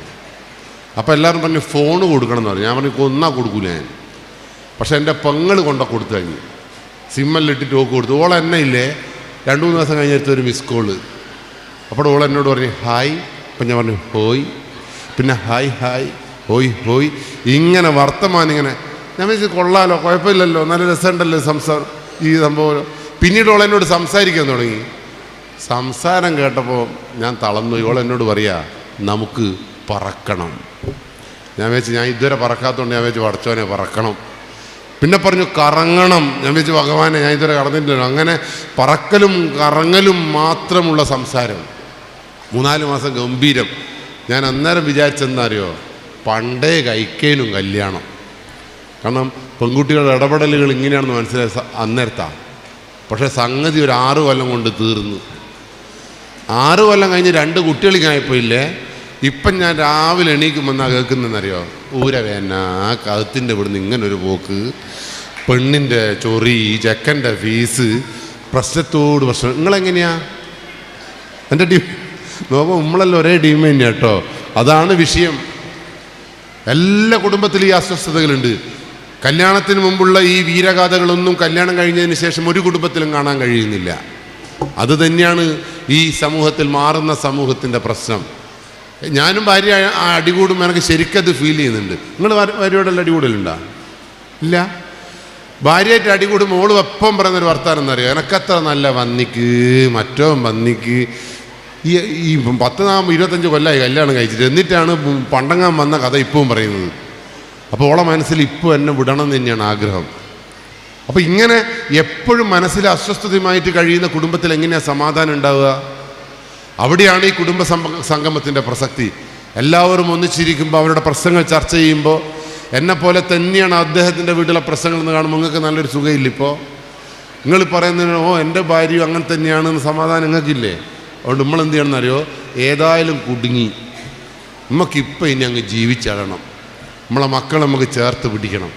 അപ്പോൾ എല്ലാവരും പറഞ്ഞു ഫോണ് കൊടുക്കണം എന്ന് പറഞ്ഞു. ഞാൻ പറഞ്ഞു ഒന്നാ കൊടുക്കൂല ഞാൻ. പക്ഷെ എൻ്റെ പെങ്ങൾ കൊടുത്തു കഴിഞ്ഞു. സിമ്മെല്ലിട്ടിട്ട് ഓക്ക് കൊടുത്തു. ഓൾ എന്നെ ഇല്ലേ 2-3 ദിവസം കഴിഞ്ഞിട്ട് ഒരു മിസ് കോള്. അപ്പോൾ ഓൾ എന്നോട് പറഞ്ഞു ഹായ്. അപ്പം ഞാൻ പറഞ്ഞു ഹോയ്. പിന്നെ ഹായ് ഹായ് ഹോയ് ഹോയ് ഇങ്ങനെ വർത്തമാനം ഇങ്ങനെ. ഞാൻ വിചാരിച്ചു കൊള്ളാലോ, കുഴപ്പമില്ലല്ലോ, നല്ല രസമുണ്ടല്ലോ ഈ സംഭവം. പിന്നീട് ഓൾ എന്നോട് സംസാരിക്കാൻ തുടങ്ങി. സംസാരം കേട്ടപ്പോൾ ഞാൻ തളർന്നു. ഓൾ എന്നോട് പറയാ നമുക്ക് പറക്കണം. ഞാൻ വെച്ച് ഞാൻ ഇതുവരെ പറക്കാത്തതുകൊണ്ട് ഞാൻ വെച്ച് പടച്ചോനെ പറക്കണം. പിന്നെ പറഞ്ഞു കറങ്ങണം. ഞാൻ വെച്ച് ഭഗവാനെ ഞാൻ ഇതുവരെ കറന്നിട്ടില്ലല്ലോ. അങ്ങനെ പറക്കലും കറങ്ങലും മാത്രമുള്ള സംസാരം 3-4 മാസം ഗംഭീരം. ഞാൻ അന്നേരം വിചാരിച്ചെന്താ അറിയോ? പണ്ടേ കഴിക്കേനും കല്യാണം. കാരണം പെൺകുട്ടികളുടെ ഇടപെടലുകൾ ഇങ്ങനെയാണെന്ന് മനസ്സിലായ അന്നേരത്താണ്. പക്ഷേ സംഗതി ഒരു 6 കൊല്ലം കൊണ്ട് തീർന്നു. 6 കൊല്ലം കഴിഞ്ഞ് 2 കുട്ടികളിങ്ങായപ്പോൾ ഇല്ലേ, ഇപ്പം ഞാൻ രാവിലെ എണീക്കുമ്പോൾ എന്നാ കേൾക്കുന്നതെന്നറിയോ? ഊരവേന, കഴുത്തിൻ്റെ ഇവിടുന്ന് ഇങ്ങനൊരു പോക്ക്, പെണ്ണിൻ്റെ ചൊറി, ചെക്കൻ്റെ ഫീസ്, പ്രശ്നത്തോട് പ്രശ്നം. നിങ്ങളെങ്ങനെയാ? എൻ്റെ ടീം നോക്കുമ്പോൾ നമ്മളെല്ലാം ഒരേ ടീം തന്നെയാണ് കേട്ടോ. അതാണ് വിഷയം. എല്ലാ കുടുംബത്തിലും ഈ അസ്വസ്ഥതകളുണ്ട്. കല്യാണത്തിന് മുമ്പുള്ള ഈ വീരഗാഥകളൊന്നും കല്യാണം കഴിഞ്ഞതിന് ശേഷം ഒരു കുടുംബത്തിലും കാണാൻ കഴിയുന്നില്ല. അത് തന്നെയാണ് ഈ സമൂഹത്തിൽ, മാറുന്ന സമൂഹത്തിൻ്റെ പ്രശ്നം. ഞാനും ഭാര്യ അടികൂടുമ്പോൾ എനിക്ക് ശരിക്കത് ഫീൽ ചെയ്യുന്നുണ്ട്. നിങ്ങൾ ഭാര്യയോടെല്ലാം അടികൂടലുണ്ടോ? ഇല്ല. ഭാര്യയായിട്ട് അടികൂടി മോള് എപ്പം പറയുന്നൊരു വർത്താനം എന്നറിയോ, എനക്കത്ര നല്ല വന്നിക്ക് മറ്റോ വന്നിക്ക്. ഈ 25 കൊല്ലമായി കല്യാണം കഴിച്ചിട്ട് എന്നിട്ടാണ് പണ്ടങ്ങാൻ വന്ന കഥ ഇപ്പവും പറയുന്നത്. അപ്പോൾ ഓളെ മനസ്സിൽ ഇപ്പോൾ എന്നെ വിടണം എന്ന് തന്നെയാണ് ആഗ്രഹം. അപ്പോൾ ഇങ്ങനെ എപ്പോഴും മനസ്സിൽ അസ്വസ്ഥതയുമായിട്ട് കഴിയുന്ന കുടുംബത്തിൽ എങ്ങനെയാണ് സമാധാനം ഉണ്ടാവുക? അവിടെയാണ് ഈ കുടുംബ സംഗമത്തിൻ്റെ പ്രസക്തി. എല്ലാവരും ഒന്നിച്ചിരിക്കുമ്പോൾ അവരുടെ പ്രശ്നങ്ങൾ ചർച്ച ചെയ്യുമ്പോൾ എന്നെപ്പോലെ തന്നെയാണ് അദ്ദേഹത്തിൻ്റെ വീട്ടിലെ പ്രശ്നങ്ങൾ എന്ന് കാണുമ്പോൾ നിങ്ങൾക്ക് നല്ലൊരു സുഖമില്ല. ഇപ്പോൾ നിങ്ങൾ പറയുന്നതിന് എൻ്റെ ഭാര്യയും അങ്ങനെ തന്നെയാണെന്ന് സമാധാനം നിങ്ങൾക്കില്ലേ? അതുകൊണ്ട് നമ്മൾ എന്ത് ചെയ്യണമെന്ന് അറിയോ, ഏതായാലും കുടുങ്ങി നമുക്കിപ്പോൾ ഇനി അങ്ങ് ജീവിച്ചിടണം, നമ്മളെ മക്കളെ നമുക്ക് ചേർത്ത് പിടിക്കണം.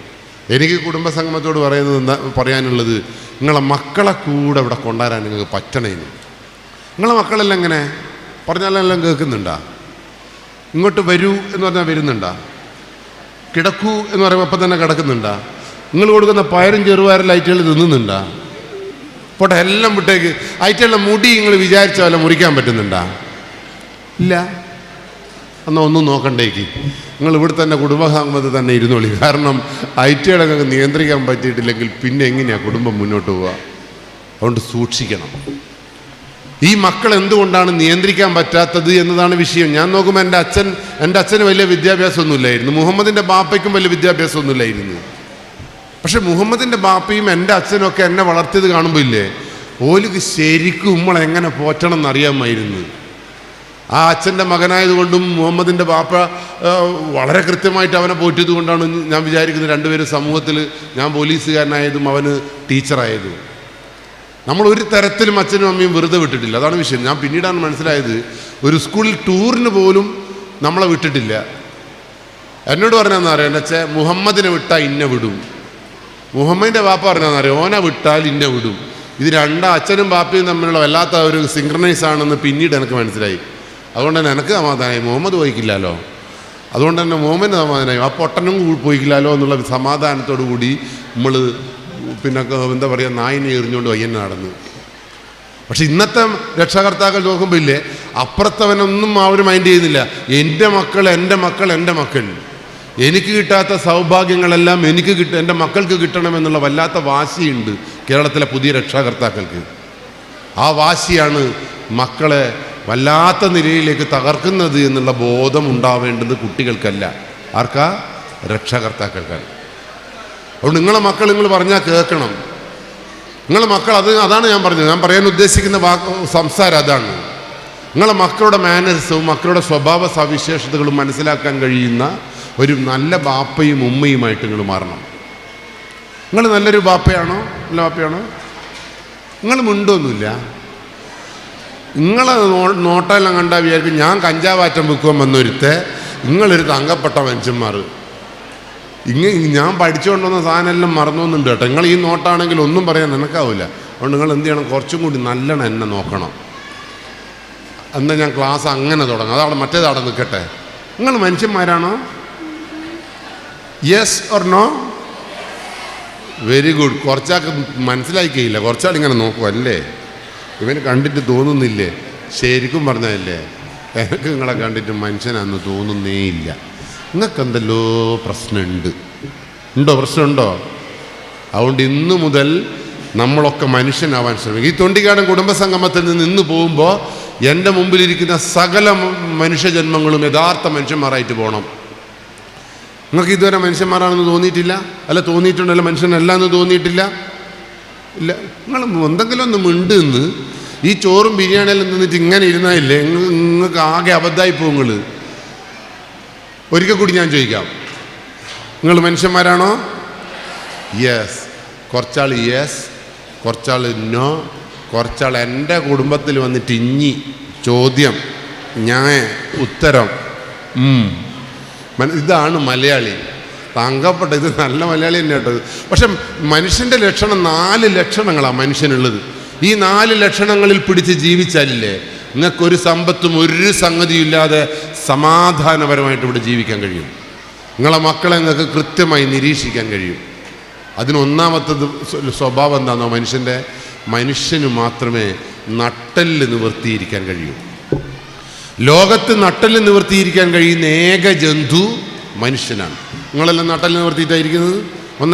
എനിക്ക് കുടുംബസംഗമത്തോട് പറയാനുള്ളത്, നിങ്ങളെ മക്കളെ കൂടെ ഇവിടെ കൊണ്ടുവരാൻ നിങ്ങൾക്ക് പറ്റണേന്. നിങ്ങളെ മക്കളെല്ലാം എങ്ങനെ പറഞ്ഞാലെല്ലാം കേൾക്കുന്നുണ്ടാ? ഇങ്ങോട്ട് വരൂ എന്ന് പറഞ്ഞാൽ വരുന്നുണ്ടാ? കിടക്കൂ എന്ന് പറയുമ്പോൾ അപ്പം തന്നെ കിടക്കുന്നുണ്ടാ? നിങ്ങൾ കൊടുക്കുന്ന പയറും ചെറുപയറും ലൈറ്റുകൾ തിന്നുന്നുണ്ടാ? പോട്ടെ, എല്ലാം വിട്ടേക്ക്. അയറ്റുള്ള മുടി നിങ്ങൾ വിചാരിച്ച പോലെ മുറിക്കാൻ പറ്റുന്നുണ്ടാ? ഇല്ല. എന്നാൽ ഒന്നും നോക്കണ്ടേക്ക്, നിങ്ങൾ ഇവിടെ തന്നെ കുടുംബസംഗമത്തിൽ തന്നെ ഇരുന്നോളി. കാരണം ഐറ്റകളൊക്കെ നിയന്ത്രിക്കാൻ പറ്റിയിട്ടില്ലെങ്കിൽ പിന്നെ എങ്ങനെയാണ് കുടുംബം മുന്നോട്ട് പോവുക? അതുകൊണ്ട് സൂക്ഷിക്കണം. ഈ മക്കൾ എന്തുകൊണ്ടാണ് നിയന്ത്രിക്കാൻ പറ്റാത്തത് എന്നതാണ് വിഷയം. ഞാൻ നോക്കുമ്പോൾ എൻ്റെ അച്ഛന് വലിയ വിദ്യാഭ്യാസമൊന്നുമില്ലായിരുന്നു, മുഹമ്മദിൻ്റെ ബാപ്പയ്ക്കും വലിയ വിദ്യാഭ്യാസമൊന്നുമില്ലായിരുന്നു. പക്ഷെ മുഹമ്മദിൻ്റെ ബാപ്പയും എൻ്റെ അച്ഛനും ഒക്കെ എന്നെ വളർത്തിയത് കാണുമ്പോൾ ഇല്ലേ, ഓലിക്ക് ശരിക്കും നമ്മളെങ്ങനെ പോറ്റണം എന്നറിയാമായിരുന്നു. ആ അച്ഛൻ്റെ മകനായതുകൊണ്ടും മുഹമ്മദിൻ്റെ ബാപ്പ വളരെ കൃത്യമായിട്ട് അവനെ പോറ്റിയത് കൊണ്ടാണ് ഞാൻ വിചാരിക്കുന്നത് രണ്ടുപേരും സമൂഹത്തിൽ, ഞാൻ പോലീസുകാരനായതും അവന് ടീച്ചറായതും. നമ്മൾ ഒരു തരത്തിലും അച്ഛനും അമ്മയും വെറുതെ വിട്ടിട്ടില്ല. അതാണ് വിഷയം. ഞാൻ പിന്നീടാണ് മനസ്സിലായത്, ഒരു സ്കൂളിൽ ടൂറിന് പോലും നമ്മളെ വിട്ടിട്ടില്ല. എന്നോട് പറഞ്ഞാന്നറിയാം, എൻ്റെ അച്ഛൻ മുഹമ്മദിനെ വിട്ടാൽ ഇന്നെ വിടും, മുഹമ്മദിൻ്റെ ബാപ്പ പറഞ്ഞാന്നറിയാം ഓനെ വിട്ടാൽ ഇന്നെ വിടും. ഇത് അച്ഛനും ബാപ്പയും തമ്മിലുള്ള വല്ലാത്ത ഒരു സിങ്ക്രണൈസ് ആണെന്ന് പിന്നീട് എനിക്ക് മനസ്സിലായി. അതുകൊണ്ട് തന്നെ എനിക്ക് സമാധാനമായി, മുഹമ്മദ് പോയിക്കില്ലല്ലോ. അതുകൊണ്ട് തന്നെ മുഹമ്മദിന് സമാധാനമായി, ആ പൊട്ടനും പോയിക്കില്ലല്ലോ എന്നുള്ള സമാധാനത്തോടു കൂടി നമ്മൾ പിന്നെ എന്താ പറയുക, നായിനെ എറിഞ്ഞുകൊണ്ട് വയ്യന്നെ നടന്നു. പക്ഷെ ഇന്നത്തെ രക്ഷകർത്താക്കൾ നോക്കുമ്പോൾ ഇല്ലേ, അപ്പുറത്തവനൊന്നും അവർ മൈൻഡ് ചെയ്യുന്നില്ല. എൻ്റെ മക്കൾ എൻ്റെ മക്കൾ എൻ്റെ മക്കൾ, എനിക്ക് കിട്ടാത്ത സൗഭാഗ്യങ്ങളെല്ലാം എൻ്റെ മക്കൾക്ക് കിട്ടണമെന്നുള്ള വല്ലാത്ത വാശിയുണ്ട് കേരളത്തിലെ പുതിയ രക്ഷാകർത്താക്കൾക്ക്. ആ വാശിയാണ് മക്കളെ വല്ലാത്ത നിലയിലേക്ക് തകർക്കുന്നത് എന്നുള്ള ബോധം ഉണ്ടാവേണ്ടത് കുട്ടികൾക്കല്ല, ആർക്കാ? രക്ഷാകർത്താക്കൾക്കാണ്. അതുകൊണ്ട് നിങ്ങളെ മക്കൾ നിങ്ങൾ പറഞ്ഞാൽ കേൾക്കണം. നിങ്ങളെ മക്കൾ അതാണ് ഞാൻ പറഞ്ഞത്. ഞാൻ പറയാൻ ഉദ്ദേശിക്കുന്ന സംസാരം അതാണ്. നിങ്ങളെ മക്കളുടെ മാനേഴ്സും മക്കളുടെ സ്വഭാവ സവിശേഷതകളും മനസ്സിലാക്കാൻ കഴിയുന്ന ഒരു നല്ല ബാപ്പയും ഉമ്മയുമായിട്ട് നിങ്ങൾ മാറണം. നിങ്ങൾ നല്ലൊരു ബാപ്പയാണോ? നല്ല ബാപ്പയാണോ? നിങ്ങൾ മിണ്ടൊന്നുമില്ല. നിങ്ങളെ നോട്ടെല്ലാം കണ്ടാൽ വിചാരിക്കും ഞാൻ കഞ്ചാവാറ്റം വിൽക്കുവാൻ വന്നൊരുത്തെ നിങ്ങളൊരു തങ്കപ്പെട്ട മനുഷ്യന്മാർ. ഞാൻ പഠിച്ചുകൊണ്ടുവന്ന സാധനമെല്ലാം മറന്നൊന്നുണ്ട് കേട്ടോ. നിങ്ങൾ ഈ നോട്ടാണെങ്കിൽ ഒന്നും പറയാൻ നിനക്കാവില്ല. അതുകൊണ്ട് നിങ്ങൾ എന്ത് ചെയ്യണം, കുറച്ചും കൂടി നല്ലോണം എന്നെ നോക്കണം. എന്നാൽ ഞാൻ ക്ലാസ് അങ്ങനെ തുടങ്ങാം, അതവിടെ മറ്റേതവിടെ നിൽക്കട്ടെ. നിങ്ങൾ മനുഷ്യന്മാരാണോ? Yes or no? Very good. കുറച്ചാൾക്ക് മനസ്സിലാക്കിയില്ല, കുറച്ചാളിങ്ങനെ നോക്കും. അല്ലേ ഇവന് കണ്ടിട്ട് തോന്നുന്നില്ലേ? ശരിക്കും പറഞ്ഞതല്ലേ, എനിക്ക് നിങ്ങളെ കണ്ടിട്ട് മനുഷ്യനാന്ന് തോന്നുന്നേ ഇല്ല. നിങ്ങൾക്കെന്തല്ലോ പ്രശ്നമുണ്ടോ? പ്രശ്നമുണ്ടോ? അതുകൊണ്ട് ഇന്നു മുതൽ നമ്മളൊക്കെ മനുഷ്യനാവാൻ ശ്രമിക്കും. ഈ തൊണ്ടിക്കാടൻ കുടുംബസംഗമത്തിൽ നിന്ന് ഇന്ന് പോകുമ്പോൾ എൻ്റെ മുമ്പിലിരിക്കുന്ന സകല മനുഷ്യജന്മങ്ങളും യഥാർത്ഥ മനുഷ്യന്മാരായിട്ട് പോകണം. നിങ്ങൾക്ക് ഇതുവരെ മനുഷ്യന്മാരാണെന്ന് തോന്നിയിട്ടില്ല? അല്ല തോന്നിയിട്ടുണ്ടല്ലോ മനുഷ്യനല്ല എന്ന് തോന്നിയിട്ടില്ല? ഇല്ല. നിങ്ങൾ എന്തെങ്കിലും ഒന്ന് മിണ്ടെന്ന് ഈ ചോറും ബിരിയാണിയെല്ലാം നിന്നിട്ട് ഇങ്ങനെ ഇരുന്നായില്ലേ, നിങ്ങൾക്ക് ആകെ അബദ്ധമായി പോകും. നിങ്ങൾ ഒരിക്കൽ കൂടി ഞാൻ ചോദിക്കാം, നിങ്ങൾ മനുഷ്യന്മാരാണോ? യെസ്. കുറച്ചാൾ യെസ്, കുറച്ചാൾ നോ, കുറച്ചാൾ എൻ്റെ കുടുംബത്തിൽ വന്നിട്ട് ഇഞ്ഞി ചോദ്യം ഞാൻ ഉത്തരം. ഇതാണ് മലയാളി. തങ്കപ്പെട്ട ഇത് നല്ല മലയാളി തന്നെ കേട്ടത്. പക്ഷെ മനുഷ്യൻ്റെ ലക്ഷണം 4 ലക്ഷണങ്ങളാണ് മനുഷ്യനുള്ളത്. ഈ 4 ലക്ഷണങ്ങളിൽ പിടിച്ച് ജീവിച്ചാലില്ലേ നിങ്ങൾക്കൊരു സമ്പത്തും ഒരു സംഗതിയും ഇല്ലാതെ സമാധാനപരമായിട്ട് ഇവിടെ ജീവിക്കാൻ കഴിയും. നിങ്ങളെ മക്കളെ നിങ്ങൾക്ക് കൃത്യമായി നിരീക്ഷിക്കാൻ കഴിയും. അതിനൊന്നാമത്തത് സ്വഭാവം എന്താണെന്നോ, മനുഷ്യന് മാത്രമേ നട്ടെല്ല് നിവർത്തിയിരിക്കാൻ കഴിയൂ. ലോകത്ത് നട്ടെല്ല് നിവർത്തിയിരിക്കാൻ കഴിയുന്ന ഏക ജന്തു മനുഷ്യനാണ്. നിങ്ങളെല്ലാം നട്ടെല്ല് നിവർത്തിയിട്ടായിരിക്കുന്നത്?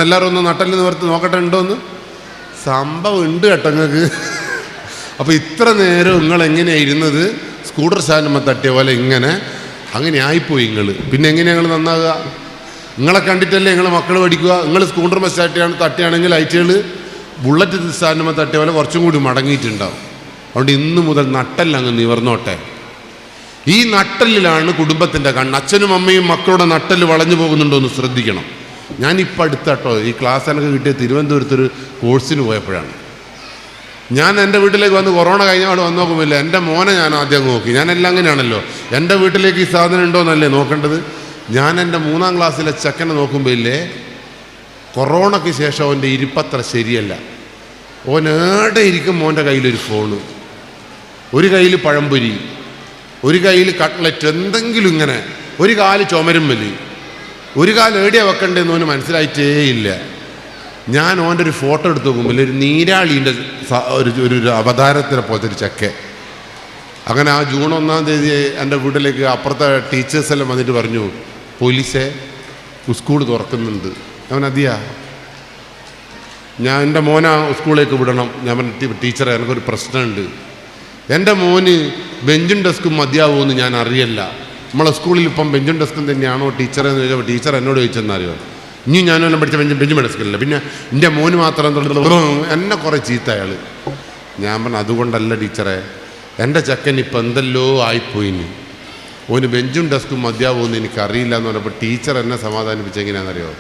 എല്ലാവരും ഒന്ന് നട്ടല് നിവർത്തി നോക്കട്ടെ ഉണ്ടോയെന്ന്. സംഭവം ഉണ്ട് കേട്ടോ നിങ്ങൾക്ക്. അപ്പോൾ ഇത്ര നേരം നിങ്ങൾ എങ്ങനെയാണ് ഇരുന്നത്? സ്കൂട്ടർ സ്റ്റാൻഡുമ്പോൾ തട്ടിയ പോലെ ഇങ്ങനെ അങ്ങനെ ആയിപ്പോയി നിങ്ങൾ. പിന്നെ എങ്ങനെയാണ് നിങ്ങൾ നന്നാകുക? നിങ്ങളെ കണ്ടിട്ടല്ലേ നിങ്ങൾ മക്കൾ പഠിക്കുക. നിങ്ങൾ സ്കൂട്ടറുമ്പോൾ തട്ടിയാണെങ്കിൽ ഐറ്റുകൾ ബുള്ളറ്റ് സ്റ്റാൻഡുമ്പോൾ തട്ടിയ പോലെ കുറച്ചും കൂടി മടങ്ങിയിട്ടുണ്ടാവും. അതുകൊണ്ട് ഇന്നു മുതൽ നട്ടല്ലങ്ങ് നിവർന്നോട്ടെ. ഈ നട്ടലിലാണ് കുടുംബത്തിൻ്റെ കണ്ണ്. അച്ഛനും അമ്മയും മക്കളുടെ നട്ടല് വളഞ്ഞു പോകുന്നുണ്ടോ എന്ന് ശ്രദ്ധിക്കണം. ഞാനിപ്പോൾ അടുത്താട്ടോ ഈ ക്ലാസ് എനിക്ക് കിട്ടിയ തിരുവനന്തപുരത്തൊരു കോഴ്സിന് പോയപ്പോഴാണ്. ഞാൻ എൻ്റെ വീട്ടിലേക്ക് വന്ന് കൊറോണ കഴിഞ്ഞാൽ വന്ന് നോക്കുമില്ല. എൻ്റെ മോനെ ഞാൻ ആദ്യം നോക്കി. ഞാനെല്ലാം അങ്ങനെയാണല്ലോ. എൻ്റെ വീട്ടിലേക്ക് ഈ സാധനം ഉണ്ടോയെന്നല്ലേ നോക്കേണ്ടത്. ഞാൻ എൻ്റെ 3ാം ക്ലാസ്സിലെ ചെക്കനെ നോക്കുമ്പോൾ ഇല്ലേ, കൊറോണയ്ക്ക് ശേഷം അവൻ്റെ ഇരിപ്പത്ര ശരിയല്ല. ഓനേടെ ഇരിക്കും മോൻ്റെ കയ്യിലൊരു ഫോണ്, ഒരു കയ്യിൽ പഴംപൊരി, ഒരു കയ്യിൽ കട്ട്ലറ്റ്, എന്തെങ്കിലും ഇങ്ങനെ, ഒരു കാല് ചുമരും വലി, ഒരു കാല് എവിടെയാണ് വെക്കണ്ടേന്ന് ഓന് മനസ്സിലായിട്ടേ ഇല്ല. ഞാൻ ഓൻ്റെ ഒരു ഫോട്ടോ എടുത്ത് നോക്കുമ്പോൾ ഒരു നീരാളീൻ്റെ ഒരു അവതാരത്തിനെ പോലത്തെ ഒരു ചെക്ക. അങ്ങനെ ആ ജൂൺ 1-ാം തീയതി എൻ്റെ വീട്ടിലേക്ക് അപ്പുറത്തെ ടീച്ചേഴ്സ് എല്ലാം വന്നിട്ട് പറഞ്ഞു, പോലീസെ സ്കൂൾ തുറക്കുന്നുണ്ട്. അവൻ അതിയാ, ഞാൻ എൻ്റെ മോനെ സ്കൂളിലേക്ക് വിടണം. ഞാൻ പറഞ്ഞു, ടീച്ചറെ എനിക്കൊരു പ്രശ്നമുണ്ട്. എൻ്റെ മോന് ബെഞ്ചും ഡെസ്കും മതിയാവുമെന്ന് ഞാൻ അറിയില്ല. നമ്മളെ സ്കൂളിൽ ഇപ്പം ബെഞ്ചും ഡെസ്കും തന്നെയാണോ ടീച്ചറെ എന്ന് ചോദിച്ചപ്പോൾ ടീച്ചർ എന്നോട് ചോദിച്ചെന്നറിയോ, ഇനി ഞാനെല്ലാം പഠിച്ച ബെഞ്ചും ഡെസ്കില്ല, പിന്നെ എൻ്റെ മോന് മാത്രം എന്നെ കുറേ ചീത്ത അയാൾ. ഞാൻ പറഞ്ഞു, അതുകൊണ്ടല്ല ടീച്ചറെ, എൻ്റെ ചെക്കൻ ഇപ്പം എന്തെല്ലോ ആയിപ്പോയിന്, ഓന് ബെഞ്ചും ഡെസ്കും മതിയാവുമെന്ന് എനിക്കറിയില്ല എന്ന് പറഞ്ഞപ്പോൾ ടീച്ചർ എന്നെ സമാധാനിപ്പിച്ചെങ്ങനെയാണെന്നറിയോ,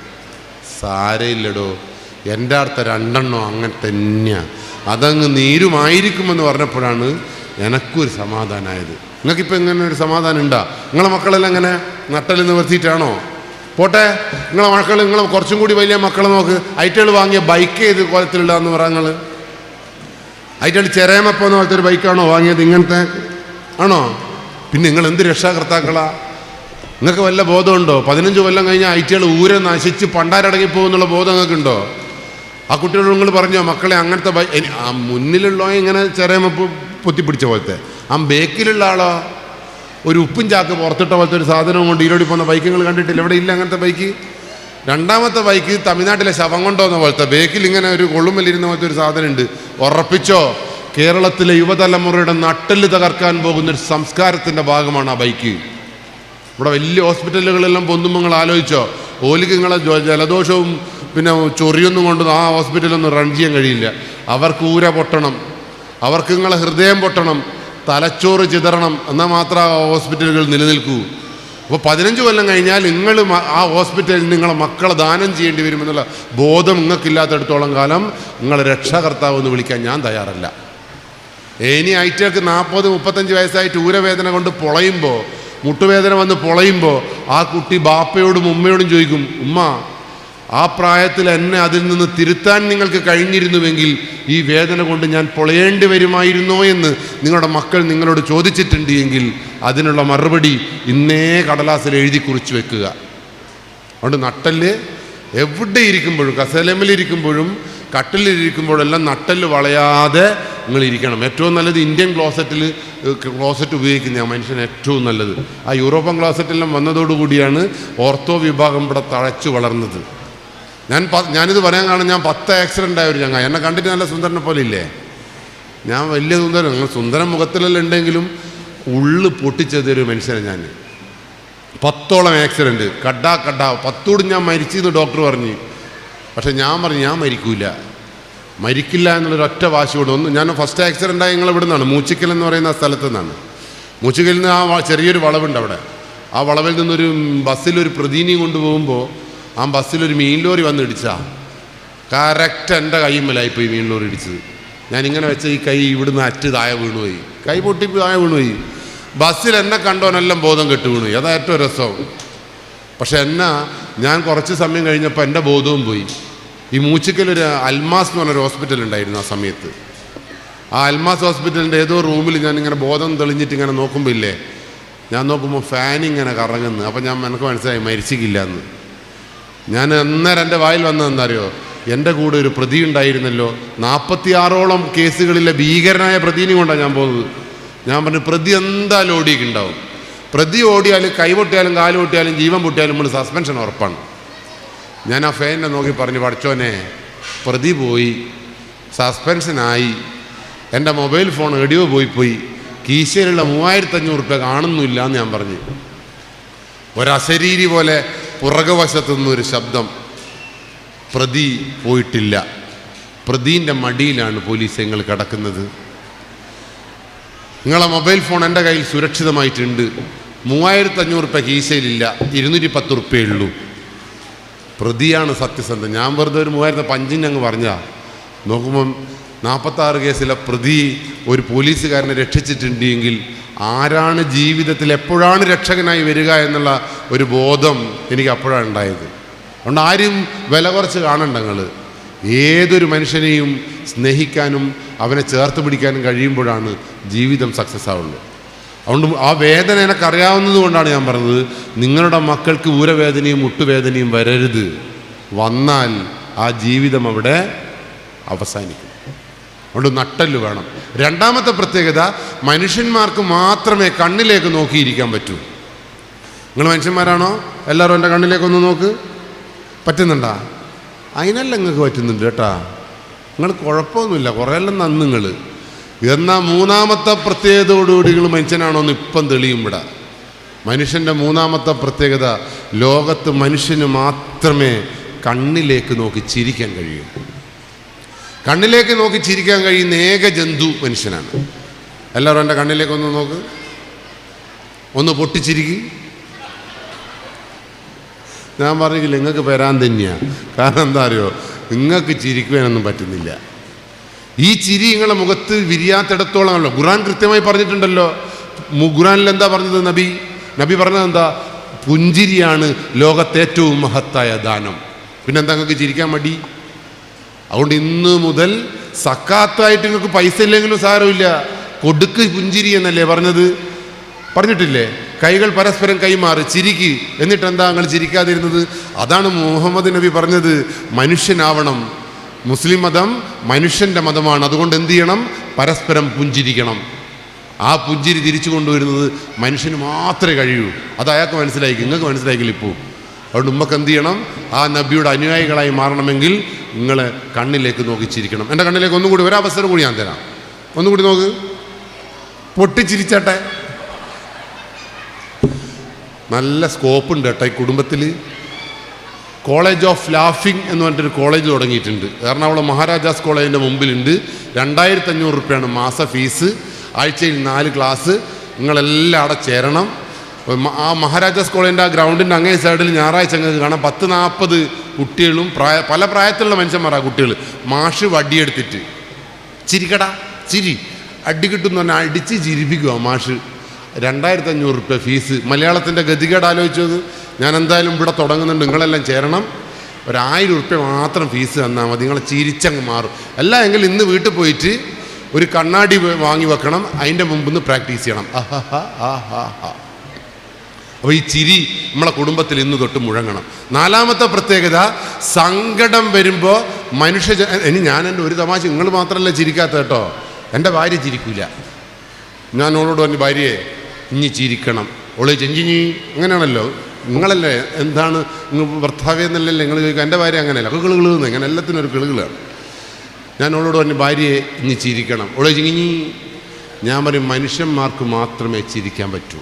സാരയില്ലടോ, എൻ്റെ അടുത്ത 2 അങ്ങനെ തന്നെയാണ്, അതങ്ങ് നീരുമായിരിക്കുമെന്ന് പറഞ്ഞപ്പോഴാണ് എനക്കൊരു സമാധാനമായത്. നിങ്ങൾക്കിപ്പോൾ എങ്ങനെ ഒരു സമാധാനം ഉണ്ടാ? നിങ്ങളെ മക്കളെല്ലാം എങ്ങനെ നട്ടല് നിവർത്തിയിട്ടാണോ? പോട്ടെ, നിങ്ങളെ കുറച്ചും കൂടി വലിയ മക്കളെ നോക്ക്. ഐറ്റകൾ വാങ്ങിയ ബൈക്ക് ഏത് കോലത്തിലുള്ളതെന്ന് പറയാങ്ങൾ? ഐറ്റകൾ ചെരേമപ്പോന്ന പോലത്തെ ഒരു ബൈക്കാണോ വാങ്ങിയത്? ഇങ്ങനത്തെ ആണോ? പിന്നെ നിങ്ങൾ എന്ത് രക്ഷാകർത്താക്കളാ? നിങ്ങൾക്ക് വല്ല ബോധമുണ്ടോ? 15 കൊല്ലം കഴിഞ്ഞാൽ ഐറ്റകൾ ഊരെ നശിച്ച് പണ്ടാരടങ്ങി പോകുന്നുള്ള ബോധം നിങ്ങൾക്കുണ്ടോ? ആ കുട്ടികളോട് നിങ്ങൾ പറഞ്ഞോ, മക്കളെ അങ്ങനത്തെ ആ മുന്നിലുള്ളോ ഇങ്ങനെ ചെരേമപ്പ് പൊത്തിപ്പിടിച്ച പോലത്തെ, ആ ബേക്കിലുള്ള ആളോ ഒരു ഉപ്പും ചാക്ക് പുറത്തിട്ട പോലത്തെ ഒരു സാധനം കൊണ്ട് ഈരോടി പോകുന്ന ബൈക്ക് നിങ്ങൾ കണ്ടിട്ടില്ല? ഇവിടെ ഇല്ല അങ്ങനത്തെ ബൈക്ക്. 2ാമത്തെ ബൈക്ക് തമിഴ്നാട്ടിലെ ശവം കൊണ്ടുവന്ന പോലത്തെ, ബേക്കിൽ ഇങ്ങനെ ഒരു കൊള്ളുമല്ലിരുന്ന പോലത്തെ ഒരു സാധനം ഉണ്ട്. ഉറപ്പിച്ചോ, കേരളത്തിലെ യുവതലമുറയുടെ നട്ടെല്ല് തകർക്കാൻ പോകുന്നൊരു സംസ്കാരത്തിൻ്റെ ഭാഗമാണ് ആ ബൈക്ക്. ഇവിടെ വലിയ ഹോസ്പിറ്റലുകളെല്ലാം പൊന്തുമ്പോൾ നിങ്ങൾ ആലോചിച്ചോ, ഓലിക്ക് നിങ്ങളെ ജലദോഷവും പിന്നെ ചൊറിയൊന്നും കൊണ്ട് ആ ഹോസ്പിറ്റലൊന്നും റൺ ചെയ്യാൻ കഴിയില്ല. അവർക്ക് ഊര പൊട്ടണം, അവർക്ക് നിങ്ങളെ ഹൃദയം പൊട്ടണം, തലച്ചോറ് ചിതറണം, എന്നാൽ മാത്രം ആ ഹോസ്പിറ്റലുകൾ നിലനിൽക്കൂ. അപ്പോൾ 15 കൊല്ലം കഴിഞ്ഞാൽ നിങ്ങൾ ആ ഹോസ്പിറ്റലിൽ നിങ്ങളെ മക്കളെ ദാനം ചെയ്യേണ്ടി വരുമെന്നുള്ള ബോധം നിങ്ങൾക്കില്ലാത്തടത്തോളം കാലം നിങ്ങളെ രക്ഷാകർത്താവ് എന്ന് വിളിക്കാൻ ഞാൻ തയ്യാറല്ല. ഇനി ഐറ്റകൾക്ക് 40-35 വയസ്സായിട്ട് ഊരവേദന കൊണ്ട് പൊളയുമ്പോൾ, മുട്ടുവേദന വന്ന് പൊളയുമ്പോൾ ആ കുട്ടി ബാപ്പയോടും ഉമ്മയോടും ചോദിക്കും, ഉമ്മ ആ പ്രായത്തിൽ എന്നെ അതിൽ നിന്ന് തിരുത്താൻ നിങ്ങൾക്ക് കഴിഞ്ഞിരുന്നുവെങ്കിൽ ഈ വേദന കൊണ്ട് ഞാൻ പൊളയേണ്ടി വരുമായിരുന്നോ എന്ന് നിങ്ങളുടെ മക്കൾ നിങ്ങളോട് ചോദിച്ചിട്ടുണ്ട് എങ്കിൽ അതിനുള്ള മറുപടി ഇന്നേ കടലാസിൽ എഴുതി കുറിച്ച് വെക്കുക. അതുകൊണ്ട് നട്ടല് എവിടെ ഇരിക്കുമ്പോഴും, കസേലമ്മലിരിക്കുമ്പോഴും കട്ടിലിരിക്കുമ്പോഴെല്ലാം നട്ടല് വളയാതെ നിങ്ങൾ ഇരിക്കണം. ഏറ്റവും നല്ലത് ഇന്ത്യൻ ക്ലോസറ്റ് ഉപയോഗിക്കുന്ന മനുഷ്യന് ഏറ്റവും നല്ലത്. ആ യൂറോപ്യൻ ക്ലോസറ്റെല്ലാം വന്നതോടുകൂടിയാണ് ഓർത്തോ വിഭാഗം ഇവിടെ തഴച്ചു വളർന്നത്. ഞാനിത് പറയാൻ കാരണം, ഞാൻ 10 ആക്സിഡൻ്റ് ആയ ഒരു ചങ്ങായി. എന്നെ കണ്ടിട്ട് നല്ല സുന്ദരനെ പോലെ ഇല്ലേ? ഞാൻ വലിയ സുന്ദരൻ, നിങ്ങൾ സുന്ദരൻ മുഖത്തിലെല്ലാം ഉണ്ടെങ്കിലും ഉള്ളു പൊട്ടിച്ചതൊരു മനുഷ്യനെ. ഞാൻ 10ഓളം ആക്സിഡൻറ്റ്, കഡ്ഡാ 10 ഞാൻ മരിച്ചെന്ന് ഡോക്ടർ പറഞ്ഞു. പക്ഷെ ഞാൻ പറഞ്ഞു, ഞാൻ മരിക്കില്ല എന്നുള്ളൊരൊറ്റ വാശിയോട്. ഞാൻ ഫസ്റ്റ് ആക്സിഡൻ്റായി ഞങ്ങൾ ഇവിടെ നിന്നാണ്, മൂച്ചിക്കൽ എന്ന് പറയുന്ന സ്ഥലത്തു നിന്നാണ്. മൂച്ചിക്കലിൽ നിന്ന് ആ ചെറിയൊരു വളവുണ്ട് അവിടെ. ആ വളവിൽ നിന്നൊരു ബസ്സിലൊരു പ്രതീനി കൊണ്ടുപോകുമ്പോൾ ആ ബസ്സിലൊരു മീൻ ലോറി വന്ന് ഇടിച്ചാ കറക്റ്റ് എൻ്റെ കൈമ്മലായിപ്പോയി മീൻ ലോറി ഇടിച്ചത്. ഞാനിങ്ങനെ വെച്ച ഈ കൈ ഇവിടുന്ന് അറ്റ് താഴെ വീണുപോയി, കൈ പൊട്ടി താഴെ വീണുപോയി. ബസ്സിൽ എന്നെ കണ്ടോനെല്ലാം ബോധം കെട്ട് വീണുപോയി. അതാ ഏറ്റവും രസം. പക്ഷെ ഞാൻ കുറച്ച് സമയം കഴിഞ്ഞപ്പോൾ എൻ്റെ ബോധവും പോയി. ഈ മൂച്ചിക്കലൊരു അൽമാസ് എന്ന് പറഞ്ഞൊരു ഹോസ്പിറ്റൽ ഉണ്ടായിരുന്നു ആ സമയത്ത്. ആ അൽമാസ് ഹോസ്പിറ്റലിൻ്റെ ഏതോ റൂമിൽ ഞാനിങ്ങനെ ബോധം തെളിഞ്ഞിട്ട് ഇങ്ങനെ നോക്കുമ്പോൾ ഇല്ലേ, ഞാൻ നോക്കുമ്പോൾ ഫാനിങ്ങനെ കറങ്ങുന്നു. അപ്പം എനിക്ക് മനസ്സിലായി മരിച്ചിട്ടില്ല എന്ന്. ഞാൻ അന്നേരം എൻ്റെ വായിൽ വന്നതെന്നറിയോ, എൻ്റെ കൂടെ ഒരു പ്രതി ഉണ്ടായിരുന്നല്ലോ, 46ഓളം കേസുകളിലെ ഭീകരനായ പ്രതിനെ കൊണ്ടാണ് ഞാൻ പോകുന്നത്. ഞാൻ പറഞ്ഞു, പ്രതി എന്തായാലും ഓടിയിട്ടുണ്ടാവും. പ്രതി ഓടിയാലും കൈ പൊട്ടിയാലും കാല് പൊട്ടിയാലും ജീവൻ പൊട്ടിയാലും നമ്മൾ സസ്പെൻഷൻ ഉറപ്പാണ്. ഞാൻ ആ ഫാനിനെ നോക്കി പറഞ്ഞു, പഠിച്ചോനെ പ്രതി പോയി, സസ്പെൻഷനായി, എൻ്റെ മൊബൈൽ ഫോൺ എടിയോ പോയി, കീശയിലുള്ള 3500 രൂപ കാണുന്നില്ല എന്ന് ഞാൻ പറഞ്ഞു. ഒരശരീരി പോലെ പുറകുവശത്തു നിന്നൊരു ശബ്ദം, പ്രതി പോയിട്ടില്ല, പ്രതിൻ്റെ മടിയിലാണ് പോലീസ് നിങ്ങൾ കിടക്കുന്നത്, നിങ്ങളെ മൊബൈൽ ഫോൺ എൻ്റെ കയ്യിൽ സുരക്ഷിതമായിട്ടുണ്ട്, 3500 രൂപ കീശയിലില്ല, 210 രൂപയേ ഉള്ളൂ. പ്രതിയാണ് സത്യസന്ധൻ. ഞാൻ വെറുതെ ഒരു 3500 അങ്ങ് പറഞ്ഞാൽ നോക്കുമ്പം 46 കേസിലെ പ്രതി ഒരു പോലീസുകാരനെ രക്ഷിച്ചിട്ടുണ്ടെങ്കിൽ ആരാണ് ജീവിതത്തിൽ എപ്പോഴാണ് രക്ഷകനായി വരിക എന്നുള്ള ഒരു ബോധം എനിക്ക് അപ്പോഴാണ് ഉണ്ടായത്. അതുകൊണ്ട് ആരും വില കുറച്ച് കാണണ്ട. നിങ്ങൾ ഏതൊരു മനുഷ്യനെയും സ്നേഹിക്കാനും അവനെ ചേർത്ത് പിടിക്കാനും കഴിയുമ്പോഴാണ് ജീവിതം സക്സസ് ആവുള്ളൂ. അതുകൊണ്ട് ആ വേദന എനിക്കറിയാവുന്നത് കൊണ്ടാണ് ഞാൻ പറഞ്ഞത്, നിങ്ങളുടെ മക്കൾക്ക് ഊരവേദനയും മുട്ടുവേദനയും വരരുത്. വന്നാൽ ആ ജീവിതം അവിടെ അവസാനിക്കും. അതുകൊണ്ട് നട്ടല് വേണം. രണ്ടാമത്തെ പ്രത്യേകത, മനുഷ്യന്മാർക്ക് മാത്രമേ കണ്ണിലേക്ക് നോക്കിയിരിക്കാൻ പറ്റൂ. നിങ്ങൾ മനുഷ്യന്മാരാണോ? എല്ലാവരും എൻ്റെ കണ്ണിലേക്കൊന്ന് നോക്ക്. പറ്റുന്നുണ്ടാ? അതിനല്ല നിങ്ങൾക്ക് പറ്റുന്നുണ്ട് കേട്ടാ. നിങ്ങൾ കുഴപ്പമൊന്നുമില്ല, കുറേയെല്ലാം നന്ന് നിങ്ങൾ. എന്നാൽ മൂന്നാമത്തെ പ്രത്യേകതയോടുകൂടി നിങ്ങൾ മനുഷ്യനാണോ എന്ന് ഇപ്പം തെളിയും. ഇവിടെ മനുഷ്യൻ്റെ മൂന്നാമത്തെ പ്രത്യേകത, ലോകത്ത് മനുഷ്യന് മാത്രമേ കണ്ണിലേക്ക് നോക്കി ചിരിക്കാൻ കഴിയൂ. കണ്ണിലേക്ക് നോക്കി ചിരിക്കാൻ കഴിയുന്ന ഏക ജന്തു മനുഷ്യനാണ്. എല്ലാവരും എൻ്റെ കണ്ണിലേക്കൊന്ന് നോക്ക്, ഒന്ന് പൊട്ടിച്ചിരിക്കും. ഞാൻ പറഞ്ഞില്ല നിങ്ങൾക്ക് വരാൻ തന്നെയാണ്. കാരണം എന്താ അറിയോ, നിങ്ങൾക്ക് ചിരിക്കുവാനൊന്നും പറ്റുന്നില്ല. ഈ ചിരി നിങ്ങളുടെ മുഖത്ത് വിരിയാത്തിടത്തോളമല്ലോ. ഖുർആൻ കൃത്യമായി പറഞ്ഞിട്ടുണ്ടല്ലോ. ഖുർആനിൽ എന്താ പറഞ്ഞത്? നബി പറഞ്ഞത് എന്താ? പുഞ്ചിരിയാണ് ലോകത്തെ ഏറ്റവും മഹത്തായ ദാനം. പിന്നെന്താ നിങ്ങൾക്ക് ചിരിക്കാൻ മടി? അതുകൊണ്ട് ഇന്ന് മുതൽ സക്കാത്തായിട്ട് നിങ്ങൾക്ക് പൈസ ഇല്ലെങ്കിലും സാരമില്ല, കൊടുക്ക് പുഞ്ചിരി എന്നല്ലേ പറഞ്ഞിട്ടില്ലേ? കൈകൾ പരസ്പരം കൈമാറി ചിരിക്ക്. എന്നിട്ട് എന്താ നിങ്ങൾ ചിരിക്കാതിരുന്നത്? അതാണ് മുഹമ്മദ് നബി പറഞ്ഞത്, മനുഷ്യനാവണം. മുസ്ലിം മതം മനുഷ്യൻ്റെ മതമാണ്. അതുകൊണ്ട് എന്ത് ചെയ്യണം? പരസ്പരം പുഞ്ചിരിക്കണം. ആ പുഞ്ചിരി തിരിച്ചു കൊണ്ടുവരുന്നത് മനുഷ്യന് മാത്രമേ കഴിയൂ. അത് അയാൾക്ക് മനസ്സിലാക്കി, നിങ്ങൾക്ക് മനസ്സിലാക്കില്ല ഇപ്പോൾ. അതുകൊണ്ട് ഉമ്മക്ക് എന്ത് ചെയ്യണം? ആ നബിയുടെ അനുയായികളായി മാറണമെങ്കിൽ നിങ്ങൾ കണ്ണിലേക്ക് നോക്കി ചിരിക്കണം. എൻ്റെ കണ്ണിലേക്ക് ഒന്നും കൂടി ഒരവസരം കൂടി ഞാൻ തരാം. ഒന്നുകൂടി നോക്ക്, പൊട്ടിച്ചിരിച്ചട്ടെ. നല്ല സ്കോപ്പ് ഉണ്ട് കേട്ടോ ഈ കുടുംബത്തിൽ. കോളേജ് ഓഫ് ലാഫിംഗ് എന്ന് പറഞ്ഞിട്ടൊരു കോളേജ് തുടങ്ങിയിട്ടുണ്ട്. എറണാകുളം മഹാരാജാസ് കോളേജിൻ്റെ മുമ്പിലുണ്ട്. 2500 രൂപയാണ് മാസ ഫീസ്. ആഴ്ചയിൽ 4 ക്ലാസ്. നിങ്ങളെല്ലാം അവിടെ ചേരണം. ആ മഹാരാജാസ് കോളേജിൻ്റെ ആ ഗ്രൗണ്ടിൻ്റെ അങ്ങേ സൈഡിൽ ഞായറാഴ്ച നിങ്ങൾക്ക് കാണാം 10-40 കുട്ടികളും പല പ്രായത്തിലുള്ള മനുഷ്യന്മാരാ കുട്ടികൾ. മാഷ് വടിയെടുത്തിട്ട് ചിരിക്കടാ ചിരി അടി കിട്ടുമെന്ന് പറഞ്ഞാൽ അടിച്ച് ചിരിപ്പിക്കുക മാഷ്. 2500 രൂപ ഫീസ്. മലയാളത്തിൻ്റെ ഗതികേട് ആലോചിച്ചത്. ഞാൻ എന്തായാലും ഇവിടെ തുടങ്ങുന്നുണ്ട്, നിങ്ങളെല്ലാം ചേരണം. 1000 രൂപ മാത്രം ഫീസ് തന്നാൽ മതി, നിങ്ങൾ ചിരിച്ചങ്ങ് മാറും. അല്ല എങ്കിൽ ഇന്ന് വീട്ടിൽ പോയിട്ട് ഒരു കണ്ണാടി വാങ്ങി വെക്കണം, അതിൻ്റെ മുമ്പ് പ്രാക്ടീസ് ചെയ്യണം. അപ്പോൾ ഈ ചിരി നമ്മളെ കുടുംബത്തിൽ ഇന്ന് തൊട്ട് മുഴങ്ങണം. നാലാമത്തെ പ്രത്യേകത, സങ്കടം വരുമ്പോൾ ഇനി ഞാൻ എൻ്റെ ഒരു തമാശ, നിങ്ങൾ മാത്രമല്ല ചിരിക്കാത്ത കേട്ടോ, എൻ്റെ ഭാര്യ ചിരിക്കില്ല. ഞാൻ അവളോട് പറഞ്ഞു, ഭാര്യയെ ഇനി ചിരിക്കണം. ഓള് ചെഞ്ചിഞ്ഞി അങ്ങനെയാണല്ലോ, നിങ്ങളല്ലേ എന്താണ് ഭർത്താവേ എന്നല്ലല്ലേ നിങ്ങൾ ചോദിക്കുക. എൻ്റെ ഭാര്യ അങ്ങനെയല്ല, കിളുകിളുന്ന് ഇങ്ങനെ എല്ലാത്തിനും ഒരു കിളുകളാണ്. ഞാൻ അവളോട് പറഞ്ഞു, ഭാര്യയെ ഇനി ചിരിക്കണം. ഓള് ചിങ്ങി. ഞാൻ പറയും, മനുഷ്യന്മാർക്ക് മാത്രമേ ചിരിക്കാൻ പറ്റൂ.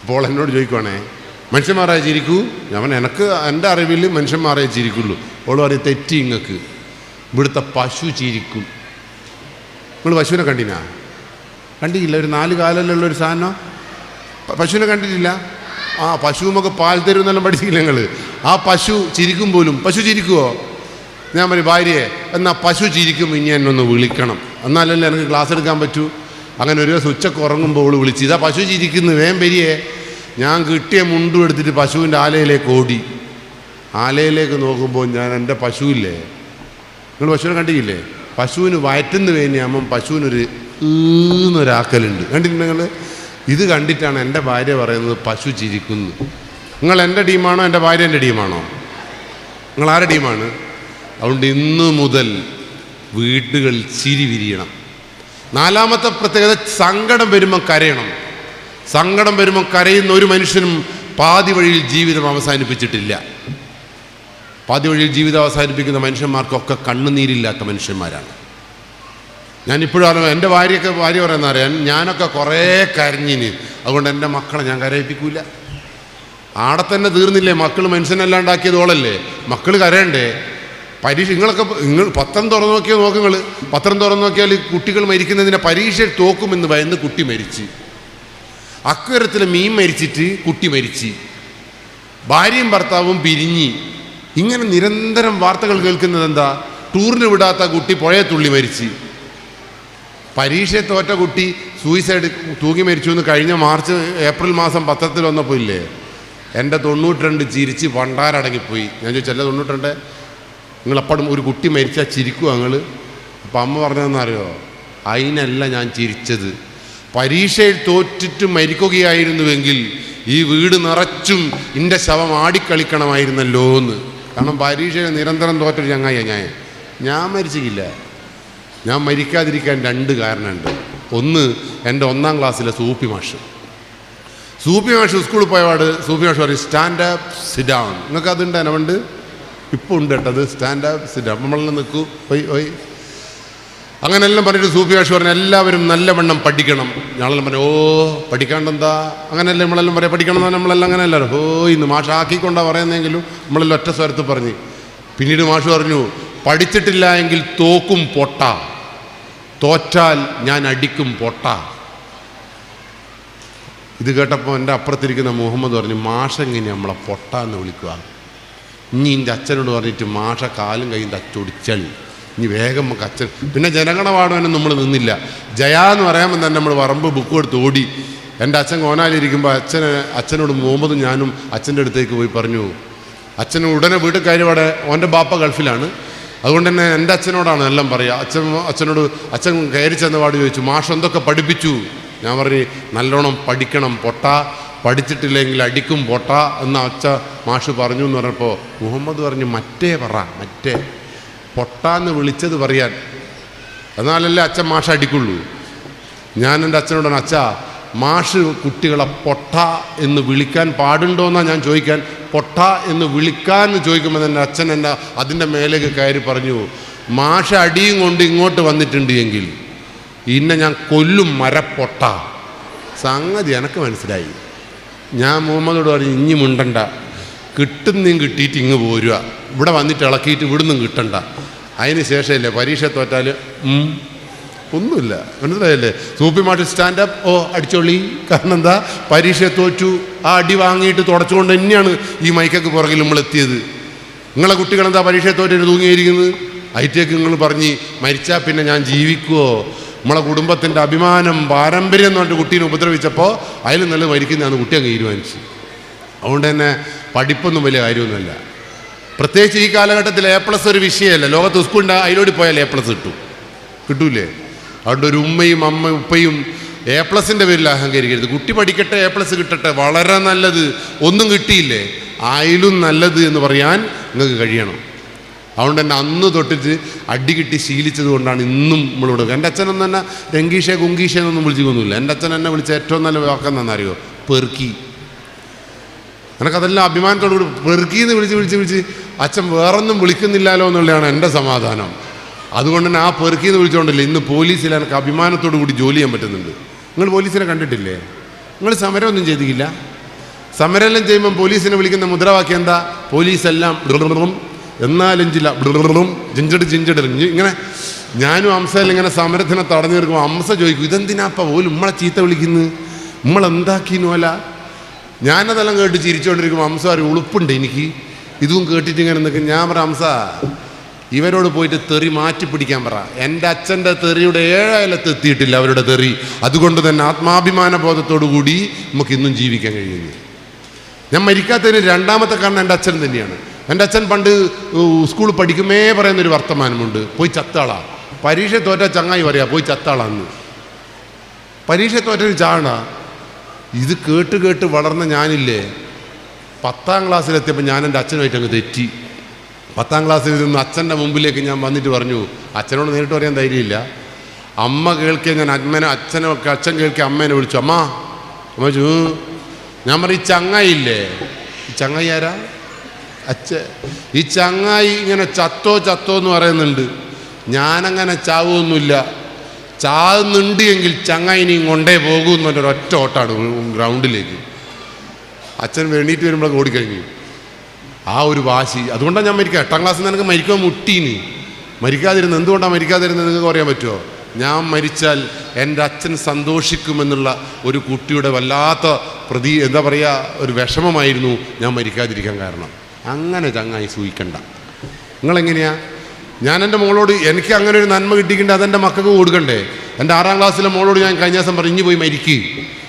അപ്പോൾ എന്നോട് ചോദിക്കുവാണേ, മനുഷ്യന്മാരെ ചിരിക്കൂ? ഞാൻ എനിക്ക് എൻ്റെ അറിവിൽ മനുഷ്യന്മാരെ ചിരിക്കുള്ളൂ. ഓൾ പറയും, തെറ്റി, ഇങ്ങക്ക് ഇവിടുത്തെ പശു ചിരിക്കും. നിങ്ങൾ പശുവിനെ കണ്ടില്ല? ഒരു 4 കാലിലുള്ള ഒരു സാധനം പശുവിനെ കണ്ടിട്ടില്ല? ആ പശുവുമൊക്കെ പാൽ തരുമെന്നെല്ലാം പഠിച്ചില്ല നിങ്ങൾ. ആ പശു ചിരിക്കും പോലും. പശു ചിരിക്കുമോ? ഞാൻ പറയും, ഭാര്യയെ എന്നാൽ പശു ചിരിക്കുമ്പോൾ ഇനി എന്നെ ഒന്ന് വിളിക്കണം, എന്നാലല്ലേ എനിക്ക് ക്ലാസ് എടുക്കാൻ പറ്റൂ. അങ്ങനെ ഒരു ദിവസം ഉച്ചക്ക് ഉറങ്ങുമ്പോൾ അവൾ വിളിച്ച്, ഇതാ പശു ചിരിക്കുന്നു, വേം വരിയേ. ഞാൻ കിട്ടിയ മുണ്ടും എടുത്തിട്ട് പശുവിൻ്റെ ആലയിലേക്ക് ഓടി. ആലയിലേക്ക് നോക്കുമ്പോൾ ഞാൻ എൻ്റെ പശുവില്ലേ, നിങ്ങൾ പശുവിനെ കണ്ടില്ലേ? പശുവിന് വയറ്റുന്ന വേനിയാകുമ്പം പശുവിനൊരു എന്നൊരാക്കലുണ്ട്, കണ്ടിട്ടുണ്ട് നിങ്ങൾ? ഇത് കണ്ടിട്ടാണ് എൻ്റെ ഭാര്യ പറയുന്നത് പശു ചിരിക്കുന്നു. നിങ്ങൾ എൻ്റെ ടീമാണോ എൻ്റെ ഭാര്യേൻ്റെ ടീമാണോ? നിങ്ങൾ ആരുടെ ടീമാണ്? അതുകൊണ്ട് ഇന്ന് മുതൽ വീടുകളിൽ ചിരി വിരിയണം. നാലാമത്തെ പ്രത്യേകത, സങ്കടം വരുമ്പോൾ കരയണം. സങ്കടം വരുമ്പോൾ കരയുന്ന ഒരു മനുഷ്യനും പാതി വഴിയിൽ ജീവിതം അവസാനിപ്പിച്ചിട്ടില്ല. പാതി വഴിയിൽ ജീവിതം അവസാനിപ്പിക്കുന്ന മനുഷ്യന്മാർക്കൊക്കെ കണ്ണുനീരില്ലാത്ത മനുഷ്യന്മാരാണ്. ഞാനിപ്പോഴും എൻ്റെ ഭാര്യ പറയുന്ന അറിയാൻ, ഞാനൊക്കെ കുറേ കരഞ്ഞിന്, അതുകൊണ്ട് എൻ്റെ മക്കളെ ഞാൻ കരയിപ്പിക്കൂല. ആടെ തന്നെ തീർന്നില്ലേ, മക്കൾ മനുഷ്യനെല്ലാം ഉണ്ടാക്കിയതോളല്ലേ, മക്കൾ കരയണ്ടേ? പരീക്ഷ നിങ്ങൾ പത്രം തുറന്നു നോക്കിയാൽ നിങ്ങൾ പത്രം തുറന്നു നോക്കിയാൽ കുട്ടികൾ മരിക്കുന്നതിനെ പരീക്ഷയിൽ തോക്കുമെന്ന് ഭയന്ന് കുട്ടി മരിച്ച്, അക്വരത്തിൽ മീൻ മരിച്ചിട്ട് കുട്ടി മരിച്ച്, ഭാര്യയും ഭർത്താവും പിരിഞ്ഞ്, ഇങ്ങനെ നിരന്തരം വാർത്തകൾ കേൾക്കുന്നത് എന്താ? ടൂറിന് വിടാത്ത കുട്ടി പുഴയെ തുള്ളി മരിച്ച്, പരീക്ഷയെ തോറ്റ കുട്ടി സൂയിസൈഡ് തൂങ്ങി മരിച്ചു എന്ന് കഴിഞ്ഞ ഏപ്രിൽ മാസം പത്രത്തിൽ വന്നപ്പോൾ ഇല്ലേ, എൻ്റെ 92 ചിരിച്ച് പണ്ടാരടങ്ങിപ്പോയി. ഞാൻ ചോദിച്ചല്ല 92, നിങ്ങളപ്പോഴും ഒരു കുട്ടി മരിച്ചാൽ ചിരിക്കുക നിങ്ങൾ? അപ്പം അമ്മ പറഞ്ഞതെന്നറിയോ, അതിനല്ല ഞാൻ ചിരിച്ചത്, പരീക്ഷയിൽ തോറ്റിട്ട് മരിക്കുകയായിരുന്നുവെങ്കിൽ ഈ വീട് നിറച്ചും എൻ്റെ ശവം ആടിക്കളിക്കണമായിരുന്നല്ലോ എന്ന്. കാരണം പരീക്ഷയിൽ നിരന്തരം തോറ്റൊരു ചങ്ങായിയാണ് ഞാൻ മരിച്ചില്ല. ഞാൻ മരിക്കാതിരിക്കാൻ 2 കാരണമുണ്ട്. ഒന്ന്, എൻ്റെ 1ാം ക്ലാസ്സിലെ സൂപ്പി മാഷ് സ്കൂളിൽ പോയപാട് സൂപ്പി മാഷ് പറയും സ്റ്റാൻഡ് അപ്പ് സിറ്റ് ഡൗൺ. നിങ്ങൾക്ക് അതുണ്ട് എനവുണ്ട്, ഇപ്പോൾ ഉണ്ട് കേട്ടത്, സ്റ്റാൻഡ് അപ്പ് സിറ്റ് ഡൗൺ. നമ്മളെല്ലാം നിൽക്കൂ, ഒയ് അങ്ങനെല്ലാം പറഞ്ഞിട്ട് സൂപ്പി മാഷ് പറഞ്ഞു എല്ലാവരും നല്ലവണ്ണം പഠിക്കണം. ഞങ്ങളെല്ലാം പറഞ്ഞു ഓ പഠിക്കാണ്ടെന്താ, അങ്ങനെയല്ലേ നമ്മളെല്ലാം പറയാം, പഠിക്കണം എന്ന് നമ്മളെല്ലാം അങ്ങനെയല്ലോ. ഇന്ന് മാഷ് ആക്കിക്കൊണ്ടാണ് പറയുന്നതെങ്കിലും നമ്മളെല്ലാം ഒറ്റ സ്വരത്ത് പറഞ്ഞ്. പിന്നീട് മാഷ് പറഞ്ഞു പഠിച്ചിട്ടില്ല എങ്കിൽ തോക്കും പൊട്ട, തോറ്റാൽ ഞാൻ അടിക്കും പൊട്ട. ഇത് കേട്ടപ്പോൾ എൻ്റെ അപ്പുറത്തിരിക്കുന്ന മുഹമ്മദ് പറഞ്ഞു മാഷെങ്ങനെ നമ്മളെ പൊട്ട എന്ന് വിളിക്കുക? ഇനി എൻ്റെ അച്ഛനോട് പറഞ്ഞിട്ട് മാഷ കാലും കൈയും തച്ചൊടിച്ചാൽ ഇനി വേഗം നമുക്ക് അച്ഛൻ. പിന്നെ ജനഗണ പാടുവാനും നമ്മൾ നിന്നില്ല. ജയ എന്ന് പറയാമെന്ന് തന്നെ നമ്മൾ പറമ്പ് ബുക്ക് എടുത്ത് ഓടി. എൻ്റെ അച്ഛൻ കോനാലിരിക്കുമ്പോൾ അച്ഛനോട് മുഹമ്മദും ഞാനും അച്ഛൻ്റെ അടുത്തേക്ക് പോയി പറഞ്ഞു. അച്ഛൻ ഉടനെ വീട്ടിൽ കയറിപാടെ ഓൻ്റെ ബാപ്പ ഗൾഫിലാണ്, അതുകൊണ്ട് തന്നെ എൻ്റെ അച്ഛനോടാണ് എല്ലാം പറയുക. അച്ഛനോട് അച്ഛൻ കയറി ചെന്ന പാട് ചോദിച്ചു മാഷ് എന്തൊക്കെ പഠിപ്പിച്ചു? ഞാൻ പറഞ്ഞു നല്ലോണം പഠിക്കണം പൊട്ട, പഠിച്ചിട്ടില്ലെങ്കിൽ അടിക്കും പൊട്ട എന്ന് മാഷ് പറഞ്ഞു എന്ന് പറഞ്ഞപ്പോൾ മുഹമ്മദ് പറഞ്ഞു മറ്റേ പറ, മറ്റേ പൊട്ടാന്ന് വിളിച്ചത് പറയാൻ, എന്നാലല്ലേ അച്ഛൻ മാഷ അടിക്കുള്ളൂ. ഞാൻ എൻ്റെ അച്ഛനോടാണ് അച്ഛാ മാഷ് കുട്ടികളെ പൊട്ട എന്ന് വിളിക്കാൻ പാടുണ്ടോയെന്നാണ് ഞാൻ ചോദിക്കാൻ. പൊട്ട എന്ന് വിളിക്കാമെന്ന് ചോദിക്കുമ്പോൾ തന്നെ അച്ഛൻ എന്നെ അതിൻ്റെ മേലേക്ക് കയറി പറഞ്ഞു മാഷ അടിയും കൊണ്ട് ഇങ്ങോട്ട് വന്നിട്ടുണ്ട് എങ്കിൽ ഇന്നെ ഞാൻ കൊല്ലും മരപ്പൊട്ട. സംഗതി എനിക്ക് മനസ്സിലായി. ഞാൻ മുഹമ്മദോട് പറഞ്ഞു ഇഞ്ഞി മുണ്ടണ്ട, കിട്ടുന്നതും കിട്ടിയിട്ട് ഇങ്ങ് പോരുക, ഇവിടെ വന്നിട്ട് ഇളക്കിയിട്ട് ഇവിടുന്നും കിട്ടണ്ട. അതിന് ശേഷമല്ലേ പരീക്ഷ തോറ്റാൽ ഒന്നുമില്ല, മനസ്സിലായല്ലേ? സൂപ്പി മാഷ് സ്റ്റാൻഡപ്പ് ഓ അടിച്ചോളി. കാരണം എന്താ, പരീക്ഷ തോറ്റു, ആ അടി വാങ്ങിയിട്ട് തുടച്ചുകൊണ്ട് തന്നെയാണ് ഈ മൈക്കൊക്കെ പുറകിൽ നമ്മൾ എത്തിയത്. നിങ്ങളെ കുട്ടികളെന്താ പരീക്ഷ തോറ്റിട്ട് തൂങ്ങിയിരിക്കുന്നത്? അതിറ്റേക്ക് നിങ്ങൾ പറഞ്ഞ് മരിച്ചാൽ പിന്നെ ഞാൻ ജീവിക്കുമോ? നമ്മളെ കുടുംബത്തിൻ്റെ അഭിമാനം പാരമ്പര്യം എന്ന് പറഞ്ഞിട്ട് കുട്ടീനെ ഉപദ്രവിച്ചപ്പോൾ അതിൽ നല്ല മരിക്കുന്നതാണ് കുട്ടി അങ്ങ് തീരുമാനിച്ചു. അതുകൊണ്ട് തന്നെ പഠിപ്പൊന്നും വലിയ കാര്യമൊന്നുമല്ല. പ്രത്യേകിച്ച് ഈ കാലഘട്ടത്തിൽ A+ ഒരു വിഷയമല്ല. ലോകത്ത് സ്കൂളിൻ്റെ അതിലോടി പോയാൽ A+ കിട്ടൂലേ? അതുകൊണ്ട് ഒരു ഉമ്മയും അമ്മയും ഉപ്പയും A+ൻ്റെ പേരിൽ അഹങ്കരിക്കരുത്. കുട്ടി പഠിക്കട്ടെ, A+ കിട്ടട്ടെ, വളരെ നല്ലത്. ഒന്നും കിട്ടിയില്ലേ, ആയിലും നല്ലത് എന്ന് പറയാൻ നിങ്ങൾക്ക് കഴിയണം. അതുകൊണ്ട് തന്നെ അന്ന് തൊട്ടിട്ട് അടി കിട്ടി ശീലിച്ചത് കൊണ്ടാണ് ഇന്നും നമ്മളിവിടെ. എൻ്റെ അച്ഛനൊന്നും തന്നെ രംഗീഷേ കുങ്കീഷേ എന്നൊന്നും വിളിച്ചിക്കൊന്നുമില്ല. എൻ്റെ അച്ഛൻ എന്നെ വിളിച്ച ഏറ്റവും നല്ല വാക്കെന്നറിയോ? പെറുക്കി. എനിക്കതെല്ലാം അഭിമാനത്തോടു കൂടി പെറുക്കിന്ന് വിളിച്ച് അച്ഛൻ വേറൊന്നും വിളിക്കുന്നില്ലല്ലോ എന്നുള്ളതാണ് എൻ്റെ സമാധാനം. അതുകൊണ്ട് തന്നെ ആ പെറുക്കിന്ന് വിളിച്ചുകൊണ്ടല്ലേ ഇന്ന് പോലീസിൽ എനിക്ക് അഭിമാനത്തോടു കൂടി ജോലി ചെയ്യാൻ പറ്റുന്നുണ്ട്. നിങ്ങൾ പോലീസിനെ കണ്ടിട്ടില്ലേ? നിങ്ങൾ സമരമൊന്നും ചെയ്തില്ല. സമരമെല്ലാം ചെയ്യുമ്പം പോലീസിനെ വിളിക്കുന്ന മുദ്രാവാക്യം എന്താ? പോലീസെല്ലാം എന്നാലും ജിഞ്ചട് ഇങ്ങനെ. ഞാനും അംസയിൽ ഇങ്ങനെ സമരത്തിനെ തടഞ്ഞു നിൽക്കുമ്പോൾ അംസ ചോദിക്കും ഇതെന്തിനാപ്പ പോലും നമ്മളെ ചീത്ത വിളിക്കുന്നത്, നമ്മളെന്താക്കിനോല. ഞാനതെല്ലാം കേട്ട് ചിരിച്ചുകൊണ്ടിരിക്കുമ്പോൾ അംസ പറയും ഉളുപ്പുണ്ട് എനിക്ക് ഇതും കേട്ടിട്ട് ഇങ്ങനെ നിൽക്കും. ഞാൻ പറ അംസ ഇവരോട് പോയിട്ട് തെറി മാറ്റി പിടിക്കാൻ പറ. എൻ്റെ അച്ഛൻ്റെ തെറിയുടെ 7 അയലത്ത് എത്തിയിട്ടില്ല അവരുടെ തെറി. അതുകൊണ്ട് തന്നെ ആത്മാഭിമാന ബോധത്തോടു കൂടി നമുക്ക് ഇന്നും ജീവിക്കാൻ കഴിയുന്നു. ഞാൻ മരിക്കാത്തതിന് 2ാമത്തെ കാരണം എൻ്റെ അച്ഛൻ തന്നെയാണ്. എൻ്റെ അച്ഛൻ പണ്ട് സ്കൂളിൽ പഠിക്കുമേ പറയുന്നൊരു വർത്തമാനമുണ്ട്, പോയി ചത്താളാ. പരീക്ഷ തോറ്റ ചങ്ങായി പറയാ പോയി ചത്താളാന്ന്. പരീക്ഷ തോറ്റൊരു ചാണ. ഇത് കേട്ട് വളർന്ന ഞാനില്ലേ 10ാം ക്ലാസ്സിലെത്തിയപ്പോൾ ഞാൻ എൻ്റെ അച്ഛനുമായിട്ട് അങ്ങ് തെറ്റി. 10ാം ക്ലാസ്സിൽ നിന്ന് അച്ഛൻ്റെ മുമ്പിലേക്ക് ഞാൻ വന്നിട്ട് പറഞ്ഞു, അച്ഛനോട് നേരിട്ട് പറയാൻ ധൈര്യമില്ല. അമ്മ കേൾക്കിയ ഞാൻ അച്ഛൻ കേൾക്കിയ അമ്മേനെ വിളിച്ചു. അമ്മ ചോ. ഞാൻ പറയും ഈ ചങ്ങായില്ലേ, ഈ ചങ്ങായി ആരാ? ഈ ചങ്ങായി ഇങ്ങനെ ചത്തോ എന്ന് പറയുന്നുണ്ട്. ഞാനങ്ങനെ ചാവൊന്നുമില്ല. ചാവുന്നുണ്ട് എങ്കിൽ ചങ്ങായി ഇനിയും കൊണ്ടേ പോകുമെന്ന് പറഞ്ഞൊരു ഒറ്റ ഓട്ടാണ് ഗ്രൗണ്ടിലേക്ക്. അച്ഛൻ എണീറ്റ് വരുമ്പോഴൊക്കെ ഓടിക്കഴിഞ്ഞു. ആ ഒരു വാശി. അതുകൊണ്ടാണ് ഞാൻ മരിക്കുക. 8ാം ക്ലാസ്സിൽ നിന്ന് എനിക്ക് മരിക്കാൻ മുട്ടീന്. മരിക്കാതിരുന്നത് എന്തുകൊണ്ടാണ് മരിക്കാതിരുന്നത് നിങ്ങൾക്ക് പറയാൻ പറ്റുമോ? ഞാൻ മരിച്ചാൽ എൻ്റെ അച്ഛൻ സന്തോഷിക്കുമെന്നുള്ള ഒരു കുട്ടിയുടെ വല്ലാത്ത എന്താ പറയുക, ഒരു വിഷമമായിരുന്നു ഞാൻ മരിക്കാതിരിക്കാൻ കാരണം. അങ്ങനെ ചങ്ങായി സൂഹിക്കണ്ട. നിങ്ങളെങ്ങനെയാ? ഞാൻ എൻ്റെ മോളോട് എനിക്ക് അങ്ങനെ ഒരു നന്മ കിട്ടിയിട്ടുണ്ട്, അതെൻ്റെ മക്കൾക്ക് കൊടുക്കണ്ടേ? എൻ്റെ 6ാം ക്ലാസ്സിലെ മോളോട് ഞാൻ കഴിഞ്ഞ ദിവസം പറഞ്ഞു, ഇനി പോയി മരിക്ക്,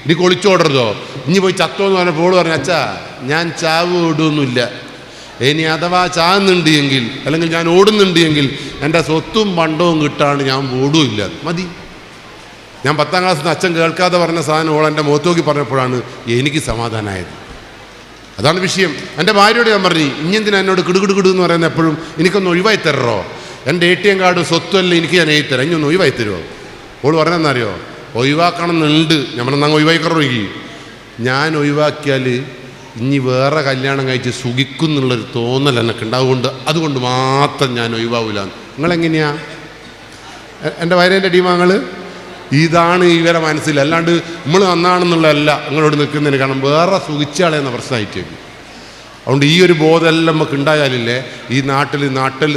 ഇനി ഒളിച്ചോടരുതോ, ഇനി പോയി ചത്തോ എന്ന് പറഞ്ഞ പോള് പറഞ്ഞു, അച്ഛാ ഞാൻ ചാവ് ഓടുന്നില്ല. ഇനി അഥവാ ചാകുന്നുണ്ട് എങ്കിൽ, അല്ലെങ്കിൽ ഞാൻ ഓടുന്നുണ്ട് എങ്കിൽ എൻ്റെ സ്വത്തും പണ്ടവും കിട്ടാണ്ട് ഞാൻ ഓടുമില്ല, മതി. ഞാൻ 10ാം ക്ലാസ്സിൽ നിന്ന് അച്ഛൻ കേൾക്കാതെ പറഞ്ഞ സാധനം ഓൾ എൻ്റെ മുഖത്തോക്കി പറഞ്ഞപ്പോഴാണ് എനിക്ക് സമാധാനമായത്. അതാണ് വിഷയം. എൻ്റെ ഭാര്യയോട് ഞാൻ പറഞ്ഞു, ഇനിയെന്തിനാ എന്നോട് കിടുകിടുകിടു എന്ന് പറയുന്നത് എപ്പോഴും? എനിക്കൊന്ന് ഒഴിവായി തരോ? എൻ്റെ ATM കാർഡ് സ്വത്തുമല്ല, എനിക്ക് ഞാൻ എഴുതി തരാം, ഇനി ഒന്ന് ഒഴിവായി തരുമോ? ഓൾ പറഞ്ഞെന്നറിയോ? ഒഴിവാക്കണം എന്നുണ്ട്. ഞാൻ പറഞ്ഞാൽ ഒഴിവായിക്കറോക്കി. ഞാൻ ഒഴിവാക്കിയാൽ ഇനി വേറെ കല്യാണം കഴിച്ച് സുഖിക്കുന്നുള്ളൊരു തോന്നൽ എനിക്ക് ഉണ്ട്. അതുകൊണ്ട് മാത്രം ഞാൻ ഒഴിവാവില്ല. നിങ്ങളെങ്ങനെയാ? എൻ്റെ ഭാര്യേൻ്റെ ടീമാങ്ങൾ ഇതാണ് ഇവരെ മനസ്സിൽ. അല്ലാണ്ട് നമ്മൾ നന്നാണെന്നുള്ളതല്ല നിങ്ങളോട് നിൽക്കുന്നതിന്. കാരണം വേറെ സുഖിച്ചാളെന്ന പ്രശ്നമായിട്ട്. അതുകൊണ്ട് ഈ ഒരു ബോധമെല്ലാം നമുക്ക് ഉണ്ടായാലില്ലേ ഈ നാട്ടിൽ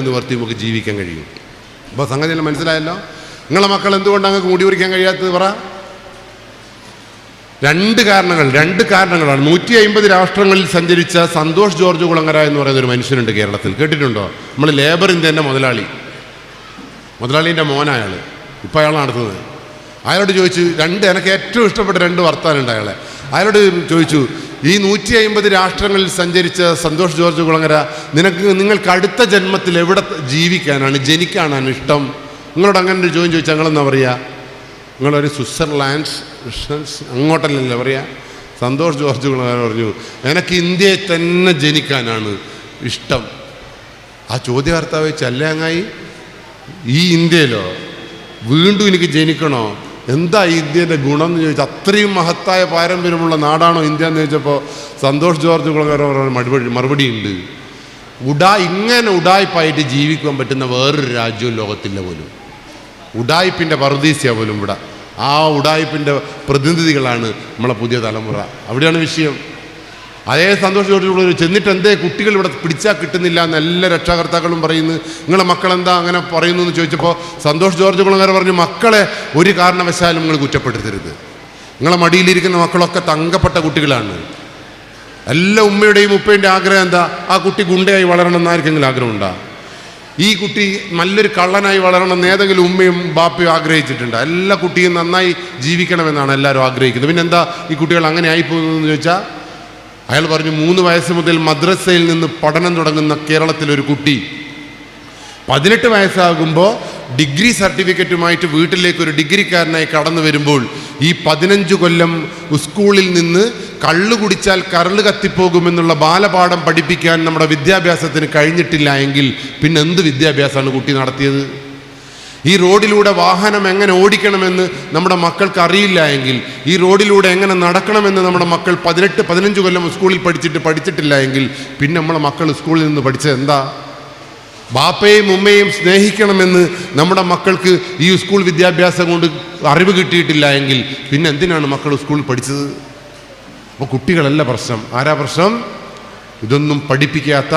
നിവർത്തി നമുക്ക് ജീവിക്കാൻ കഴിയും. അപ്പോൾ സംഗതി എല്ലാം മനസ്സിലായല്ലോ. നിങ്ങളെ മക്കൾ എന്തുകൊണ്ടാണ് നിങ്ങൾക്ക് മുടി പറിക്കാൻ കഴിയാത്തത് പറ? 2 കാരണങ്ങളാണ്. 150 രാഷ്ട്രങ്ങളിൽ സഞ്ചരിച്ച സന്തോഷ് ജോർജ് കുളങ്ങര എന്ന് പറയുന്ന ഒരു മനുഷ്യനുണ്ട് കേരളത്തിൽ. കേട്ടിട്ടുണ്ടോ? നമ്മൾ ലേബർ ഇന്ത്യൻ്റെ മുതലാളീൻ്റെ മോനയാൾ. ഇപ്പം അയാൾ നടത്തുന്നത്. അയാളോട് ചോദിച്ചു, എനിക്ക് ഏറ്റവും ഇഷ്ടപ്പെട്ട 2 വർത്താനുണ്ട് അയാളോട് ചോദിച്ചു, ഈ 150 രാഷ്ട്രങ്ങളിൽ സഞ്ചരിച്ച സന്തോഷ് ജോർജ് കുളങ്ങര, നിങ്ങൾക്ക് അടുത്ത ജന്മത്തിൽ എവിടെ ജനിക്കാനാണ് ഇഷ്ടം? നിങ്ങളോട് അങ്ങനെ ഒരു ചോദ്യം ചോദിച്ചാൽ നിങ്ങളെന്താ പറയുക? നിങ്ങളൊരു സ്വിറ്റ്സർലാൻഡ് അങ്ങോട്ടല്ലല്ലോ പറയുക. സന്തോഷ് ജോർജ് കുളങ്ങര പറഞ്ഞു, എനിക്ക് ഇന്ത്യയിൽ തന്നെ ജനിക്കാനാണ് ഇഷ്ടം. ആ ചോദ്യാർത്ഥം വെച്ചല്ലേ അങ്ങായി, ഈ ഇന്ത്യയിലോ വീണ്ടും എനിക്ക് ജനിക്കണോ? എന്താ ഇന്ത്യൻ്റെ ഗുണം എന്ന് ചോദിച്ചാൽ, അത്രയും മഹത്തായ പാരമ്പര്യമുള്ള നാടാണോ ഇന്ത്യ എന്ന് ചോദിച്ചപ്പോൾ സന്തോഷ് ജോർജ് കുളങ്ങര മറുപടി ഉണ്ട്. ഇങ്ങനെ ഉഡായിപ്പായിട്ട് ജീവിക്കാൻ പറ്റുന്ന വേറൊരു രാജ്യവും ലോകത്തില്ല പോലും. ഉഡായിപ്പിൻ്റെ പറുദീസ്യ പോലും ഇവിടെ. ആ ഉഡായിപ്പിൻ്റെ പ്രതിനിധികളാണ് നമ്മളെ പുതിയ തലമുറ. അവിടെയാണ് വിഷയം. അതേ സന്തോഷ് ജോർജ് ചെന്നിട്ട് എന്തേ കുട്ടികൾ ഇവിടെ പിടിച്ചാൽ കിട്ടുന്നില്ല എന്ന് എല്ലാ രക്ഷാകർത്താക്കളും പറയുന്നു. നിങ്ങളെ മക്കളെന്താ അങ്ങനെ പറയുന്നു എന്ന് ചോദിച്ചപ്പോൾ സന്തോഷ് ജോർജ് കുളങ്ങര പറഞ്ഞു, മക്കളെ ഒരു കാരണവശാലും നിങ്ങൾ കുറ്റപ്പെടുത്തരുത്. നിങ്ങളെ മടിയിലിരിക്കുന്ന മക്കളൊക്കെ തങ്കപ്പെട്ട കുട്ടികളാണ്. എല്ലാ ഉമ്മയുടെയും ഉപ്പയുടെയും ആഗ്രഹം എന്താ? ആ കുട്ടി ഗുണ്ടയായി വളരണം എന്നാർക്കെങ്കിലും ആഗ്രഹമുണ്ടോ? ഈ കുട്ടി നല്ലൊരു കള്ളനായി വളരണം എന്ന് ഏതെങ്കിലും ഉമ്മയും ബാപ്പയും ആഗ്രഹിച്ചിട്ടുണ്ട്? എല്ലാ കുട്ടിയും നന്നായി ജീവിക്കണമെന്നാണ് എല്ലാവരും ആഗ്രഹിക്കുന്നത്. പിന്നെന്താ ഈ കുട്ടികൾ അങ്ങനെ ആയിപ്പോകുന്നതെന്ന് ചോദിച്ചാൽ, അയാൾ പറഞ്ഞു, 3 വയസ്സ് മുതൽ മദ്രസയിൽ നിന്ന് പഠനം തുടങ്ങുന്ന കേരളത്തിലൊരു കുട്ടി 18 വയസ്സാകുമ്പോൾ ഡിഗ്രി സർട്ടിഫിക്കറ്റുമായിട്ട് വീട്ടിലേക്ക് ഒരു ഡിഗ്രിക്കാരനായി കടന്നു വരുമ്പോൾ, ഈ 15 കൊല്ലം സ്കൂളിൽ നിന്ന് കള്ളു കുടിച്ചാൽ കരള് കത്തിപ്പോകുമെന്നുള്ള ബാലപാഠം പഠിപ്പിക്കാൻ നമ്മുടെ വിദ്യാഭ്യാസത്തിന് കഴിഞ്ഞിട്ടില്ല എങ്കിൽ പിന്നെ എന്ത് വിദ്യാഭ്യാസമാണ് കുട്ടി നടത്തിയത്? ഈ റോഡിലൂടെ വാഹനം എങ്ങനെ ഓടിക്കണമെന്ന് നമ്മുടെ മക്കൾക്ക് അറിയില്ല എങ്കിൽ, ഈ റോഡിലൂടെ എങ്ങനെ നടക്കണമെന്ന് നമ്മുടെ മക്കൾ 18-15 കൊല്ലം സ്കൂളിൽ പഠിച്ചിട്ടില്ല എങ്കിൽ പിന്നെ നമ്മളെ മക്കൾ സ്കൂളിൽ നിന്ന് പഠിച്ചത് എന്താ? ബാപ്പയും ഉമ്മയും സ്നേഹിക്കണമെന്ന് നമ്മുടെ മക്കൾക്ക് ഈ സ്കൂൾ വിദ്യാഭ്യാസം കൊണ്ട് അറിവ് കിട്ടിയിട്ടില്ല എങ്കിൽ പിന്നെ എന്തിനാണ് മക്കൾ സ്കൂളിൽ പഠിച്ചത്? അപ്പോൾ കുട്ടികളല്ല പ്രശ്നം. ആരാ പ്രശ്നം? ഇതൊന്നും പഠിപ്പിക്കാത്ത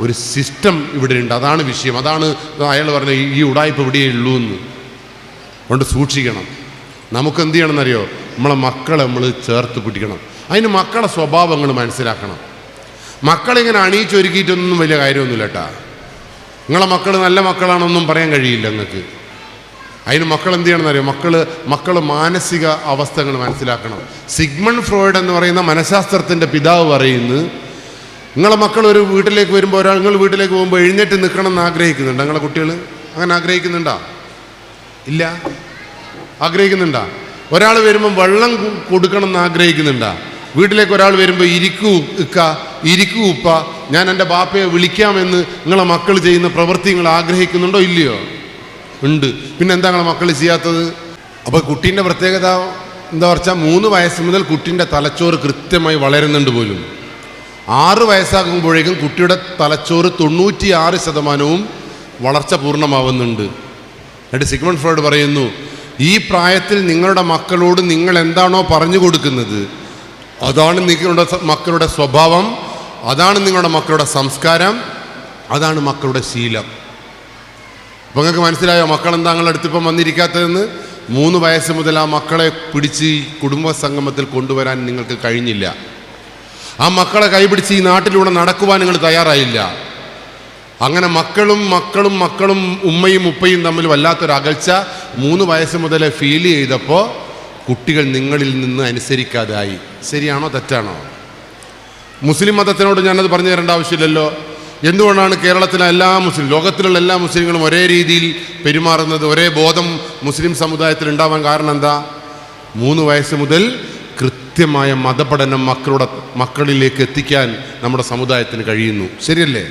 ഒരു സിസ്റ്റം ഇവിടെ ഉണ്ട്. അതാണ് വിഷയം. അതാണ് അയാൾ പറഞ്ഞ ഈ ഉടായ്പ ഇവിടെയേ ഉള്ളൂ എന്ന്. കൊണ്ട് സൂക്ഷിക്കണം. നമുക്ക് എന്ത് ചെയ്യണമെന്നറിയോ? നമ്മളെ മക്കളെ നമ്മൾ ചേർത്ത് പിടിക്കണം. അതിന് മക്കളെ സ്വഭാവങ്ങൾ മനസ്സിലാക്കണം. മക്കളിങ്ങനെ അണിയിച്ചൊരുക്കിയിട്ടൊന്നും വലിയ കാര്യമൊന്നുമില്ല കേട്ടാ. നിങ്ങളെ മക്കൾ നല്ല മക്കളാണെന്നൊന്നും പറയാൻ കഴിയില്ല നിങ്ങൾക്ക്. അതിന് മക്കൾ എന്ത് ചെയ്യണമെന്നറിയോ? മക്കൾ മാനസിക അവസ്ഥകൾ മനസ്സിലാക്കണം. സിഗ്മണ്ട് ഫ്രോയിഡ് എന്ന് പറയുന്ന മനഃശാസ്ത്രത്തിൻ്റെ പിതാവ് പറയുന്നു, നിങ്ങളെ മക്കൾ ഒരു വീട്ടിലേക്ക് വരുമ്പോൾ, നിങ്ങൾ വീട്ടിലേക്ക് പോകുമ്പോൾ എഴുന്നേറ്റ് നിൽക്കണം എന്ന് ആഗ്രഹിക്കുന്നുണ്ടോ? നിങ്ങളെ കുട്ടികൾ അങ്ങനെ ആഗ്രഹിക്കുന്നുണ്ടോ? ഇല്ല. ആഗ്രഹിക്കുന്നുണ്ടോ? ഒരാൾ വരുമ്പോൾ വെള്ളം കൊടുക്കണം എന്ന് ആഗ്രഹിക്കുന്നുണ്ടോ? വീട്ടിലേക്ക് ഒരാൾ വരുമ്പോൾ ഇരിക്കൂ ഉപ്പ, ഞാൻ എൻ്റെ ബാപ്പയെ വിളിക്കാമെന്ന് നിങ്ങളെ മക്കൾ ചെയ്യുന്ന പ്രവൃത്തി നിങ്ങൾ ആഗ്രഹിക്കുന്നുണ്ടോ? ഇല്ലയോ? ഉണ്ട്. പിന്നെ എന്താ നിങ്ങളെ മക്കൾ ചെയ്യാത്തത്? അപ്പോൾ കുട്ടീൻ്റെ പ്രത്യേകത എന്താ വെച്ചാൽ 3 വയസ്സ് മുതൽ കുട്ടീൻ്റെ തലച്ചോറ് കൃത്യമായി വളരുന്നുണ്ട് പോലും. 6 വയസ്സാകുമ്പോഴേക്കും കുട്ടിയുടെ തലച്ചോറ് 96% വളർച്ച പൂർണ്ണമാവുന്നുണ്ട്. എന്നിട്ട് സിഗ്മണ്ട് ഫ്രോയിഡ് പറയുന്നു, ഈ പ്രായത്തിൽ നിങ്ങളുടെ മക്കളോട് നിങ്ങൾ എന്താണോ പറഞ്ഞു കൊടുക്കുന്നത് അതാണ് നിങ്ങളുടെ മക്കളുടെ സ്വഭാവം, അതാണ് നിങ്ങളുടെ മക്കളുടെ സംസ്കാരം, അതാണ് മക്കളുടെ ശീലം. അപ്പോൾ നിങ്ങൾക്ക് മനസ്സിലായോ മക്കളെന്താ നിങ്ങളുടെ അടുത്തിപ്പം വന്നിരിക്കാത്തതെന്ന്? 3 വയസ്സ് മുതൽ ആ മക്കളെ പിടിച്ച് ഈ കുടുംബ സംഗമത്തിൽ കൊണ്ടുവരാൻ നിങ്ങൾക്ക് കഴിഞ്ഞില്ല. ആ മക്കളെ കൈപിടിച്ച് ഈ നാട്ടിലൂടെ നടക്കുവാൻ നിങ്ങൾ തയ്യാറായില്ല. അങ്ങനെ മക്കളും ഉമ്മയും ഉപ്പയും തമ്മിൽ വല്ലാത്തൊരു അകൽച്ച 3 വയസ്സ് മുതലേ ഫീൽ ചെയ്തപ്പോൾ കുട്ടികൾ നിങ്ങളിൽ നിന്ന് അനുസരിക്കാതായി. ശരിയാണോ തെറ്റാണോ? മുസ്ലിം മതത്തിനോട് ഞാനത് പറഞ്ഞു തരേണ്ട ആവശ്യമില്ലല്ലോ. എന്തുകൊണ്ടാണ് കേരളത്തിലെ ലോകത്തിലുള്ള എല്ലാ മുസ്ലിങ്ങളും ഒരേ രീതിയിൽ പെരുമാറുന്നത്, ഒരേ ബോധം മുസ്ലിം സമുദായത്തിൽ ഉണ്ടാവാൻ കാരണം എന്താ? 3 വയസ്സ് മുതൽ കൃത്യമായ മതപഠനം മക്കളിലേക്ക് എത്തിക്കാൻ നമ്മുടെ സമുദായത്തിന് കഴിയുന്നു. ശരിയല്ലേ?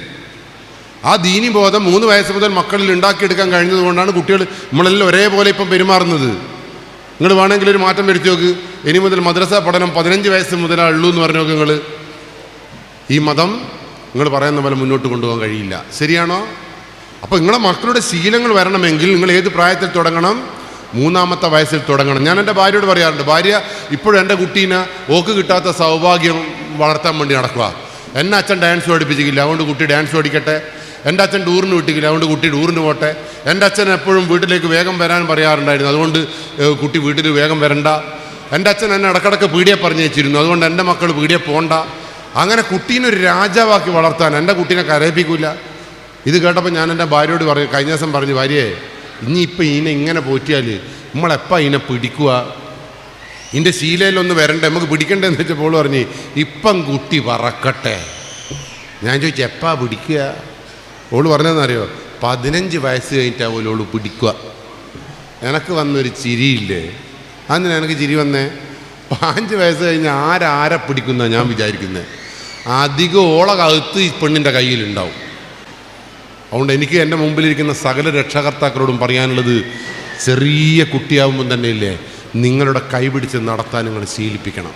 ആ ദീനി ബോധം 3 വയസ്സ് മുതൽ മക്കളിൽ ഉണ്ടാക്കിയെടുക്കാൻ കഴിഞ്ഞതുകൊണ്ടാണ് കുട്ടികൾ നമ്മളെല്ലാം ഒരേപോലെ ഇപ്പം പെരുമാറുന്നത്. നിങ്ങൾ വേണമെങ്കിൽ ഒരു മാറ്റം വരുത്തി നോക്ക്. ഇനി മുതൽ മദ്രസ പഠനം 15 വയസ്സ് മുതലാണ് ഉള്ളൂ എന്ന് പറഞ്ഞു നോക്ക്. നിങ്ങൾ ഈ മതം നിങ്ങൾ പറയുന്ന പോലെ മുന്നോട്ട് കൊണ്ടുപോകാൻ കഴിയില്ല. ശരിയാണോ? അപ്പോൾ നിങ്ങളെ മക്കളുടെ ശീലങ്ങൾ വരണമെങ്കിൽ നിങ്ങൾ ഏത് പ്രായത്തിൽ തുടങ്ങണം? 3-ാമത്തെ വയസ്സിൽ തുടങ്ങണം. ഞാൻ എൻ്റെ ഭാര്യയോട് പറയാറുണ്ട്, ഭാര്യ ഇപ്പോഴും എൻ്റെ കുട്ടീനെ ഓക്ക് കിട്ടാത്ത സൗഭാഗ്യം വളർത്താൻ വേണ്ടി നടക്കുക. എന്നെ അച്ഛൻ ഡാൻസ് പഠിപ്പിച്ചിട്ടില്ല, അതുകൊണ്ട് കുട്ടി ഡാൻസ് പഠിക്കട്ടെ. എൻ്റെ അച്ഛൻ ടൂറിന് വിട്ടിക്കില്ല, അതുകൊണ്ട് കുട്ടി ടൂറിന് പോട്ടെ. എൻ്റെ അച്ഛൻ എപ്പോഴും വീട്ടിലേക്ക് വേഗം വരാൻ പറയാറുണ്ടായിരുന്നു, അതുകൊണ്ട് കുട്ടി വീട്ടിൽ വേഗം വരണ്ട. എൻ്റെ അച്ഛൻ എന്നെ ഇടക്കിടക്ക് പീടിയെ പറഞ്ഞു വെച്ചിരുന്നു, അതുകൊണ്ട് എൻ്റെ മക്കൾ പീടിയെ പോകണ്ട. അങ്ങനെ കുട്ടീനെ ഒരു രാജാവാക്കി വളർത്താൻ എൻ്റെ കുട്ടീനെ കരയിപ്പിക്കില്ല. ഇത് കേട്ടപ്പോൾ ഞാൻ എൻ്റെ ഭാര്യയോട് കഴിഞ്ഞ ദിവസം പറഞ്ഞു, ഭാര്യയെ ഇനിയിപ്പോൾ ഇതിനെ ഇങ്ങനെ പോറ്റിയാൽ നമ്മളെപ്പോൾ ഇതിനെ പിടിക്കുക? ഇതിൻ്റെ ശീലയിലൊന്ന് വരണ്ടേ, നമുക്ക് പിടിക്കണ്ടേന്ന് വെച്ചപ്പോൾ പറഞ്ഞ് ഇപ്പം കുട്ടി പറക്കട്ടെ. ഞാൻ ചോദിച്ചു എപ്പാ പിടിക്കുക? ഓള് പറഞ്ഞതെന്നറിയോ? 15 വയസ്സ് കഴിഞ്ഞിട്ടാണ് ഓളോട് പിടിക്കുക. എനിക്ക് വന്നൊരു ചിരിയില്ലേ? അന്ന് എനിക്ക് ചിരി വന്നേ. 5 വയസ്സ് കഴിഞ്ഞ് ആരെ പിടിക്കുന്ന ഞാൻ വിചാരിക്കുന്നത്. അധികം ഓളകത്ത് ഈ പെണ്ണിൻ്റെ കയ്യിലുണ്ടാവും. അതുകൊണ്ട് എനിക്ക് എൻ്റെ മുമ്പിലിരിക്കുന്ന സകല രക്ഷകർത്താക്കളോടും പറയാനുള്ളത്, ചെറിയ കുട്ടിയാവുമ്പം തന്നെ ഇല്ലേ നിങ്ങളുടെ കൈപിടിച്ച് നടത്താൻ നിങ്ങൾ ശീലിപ്പിക്കണം.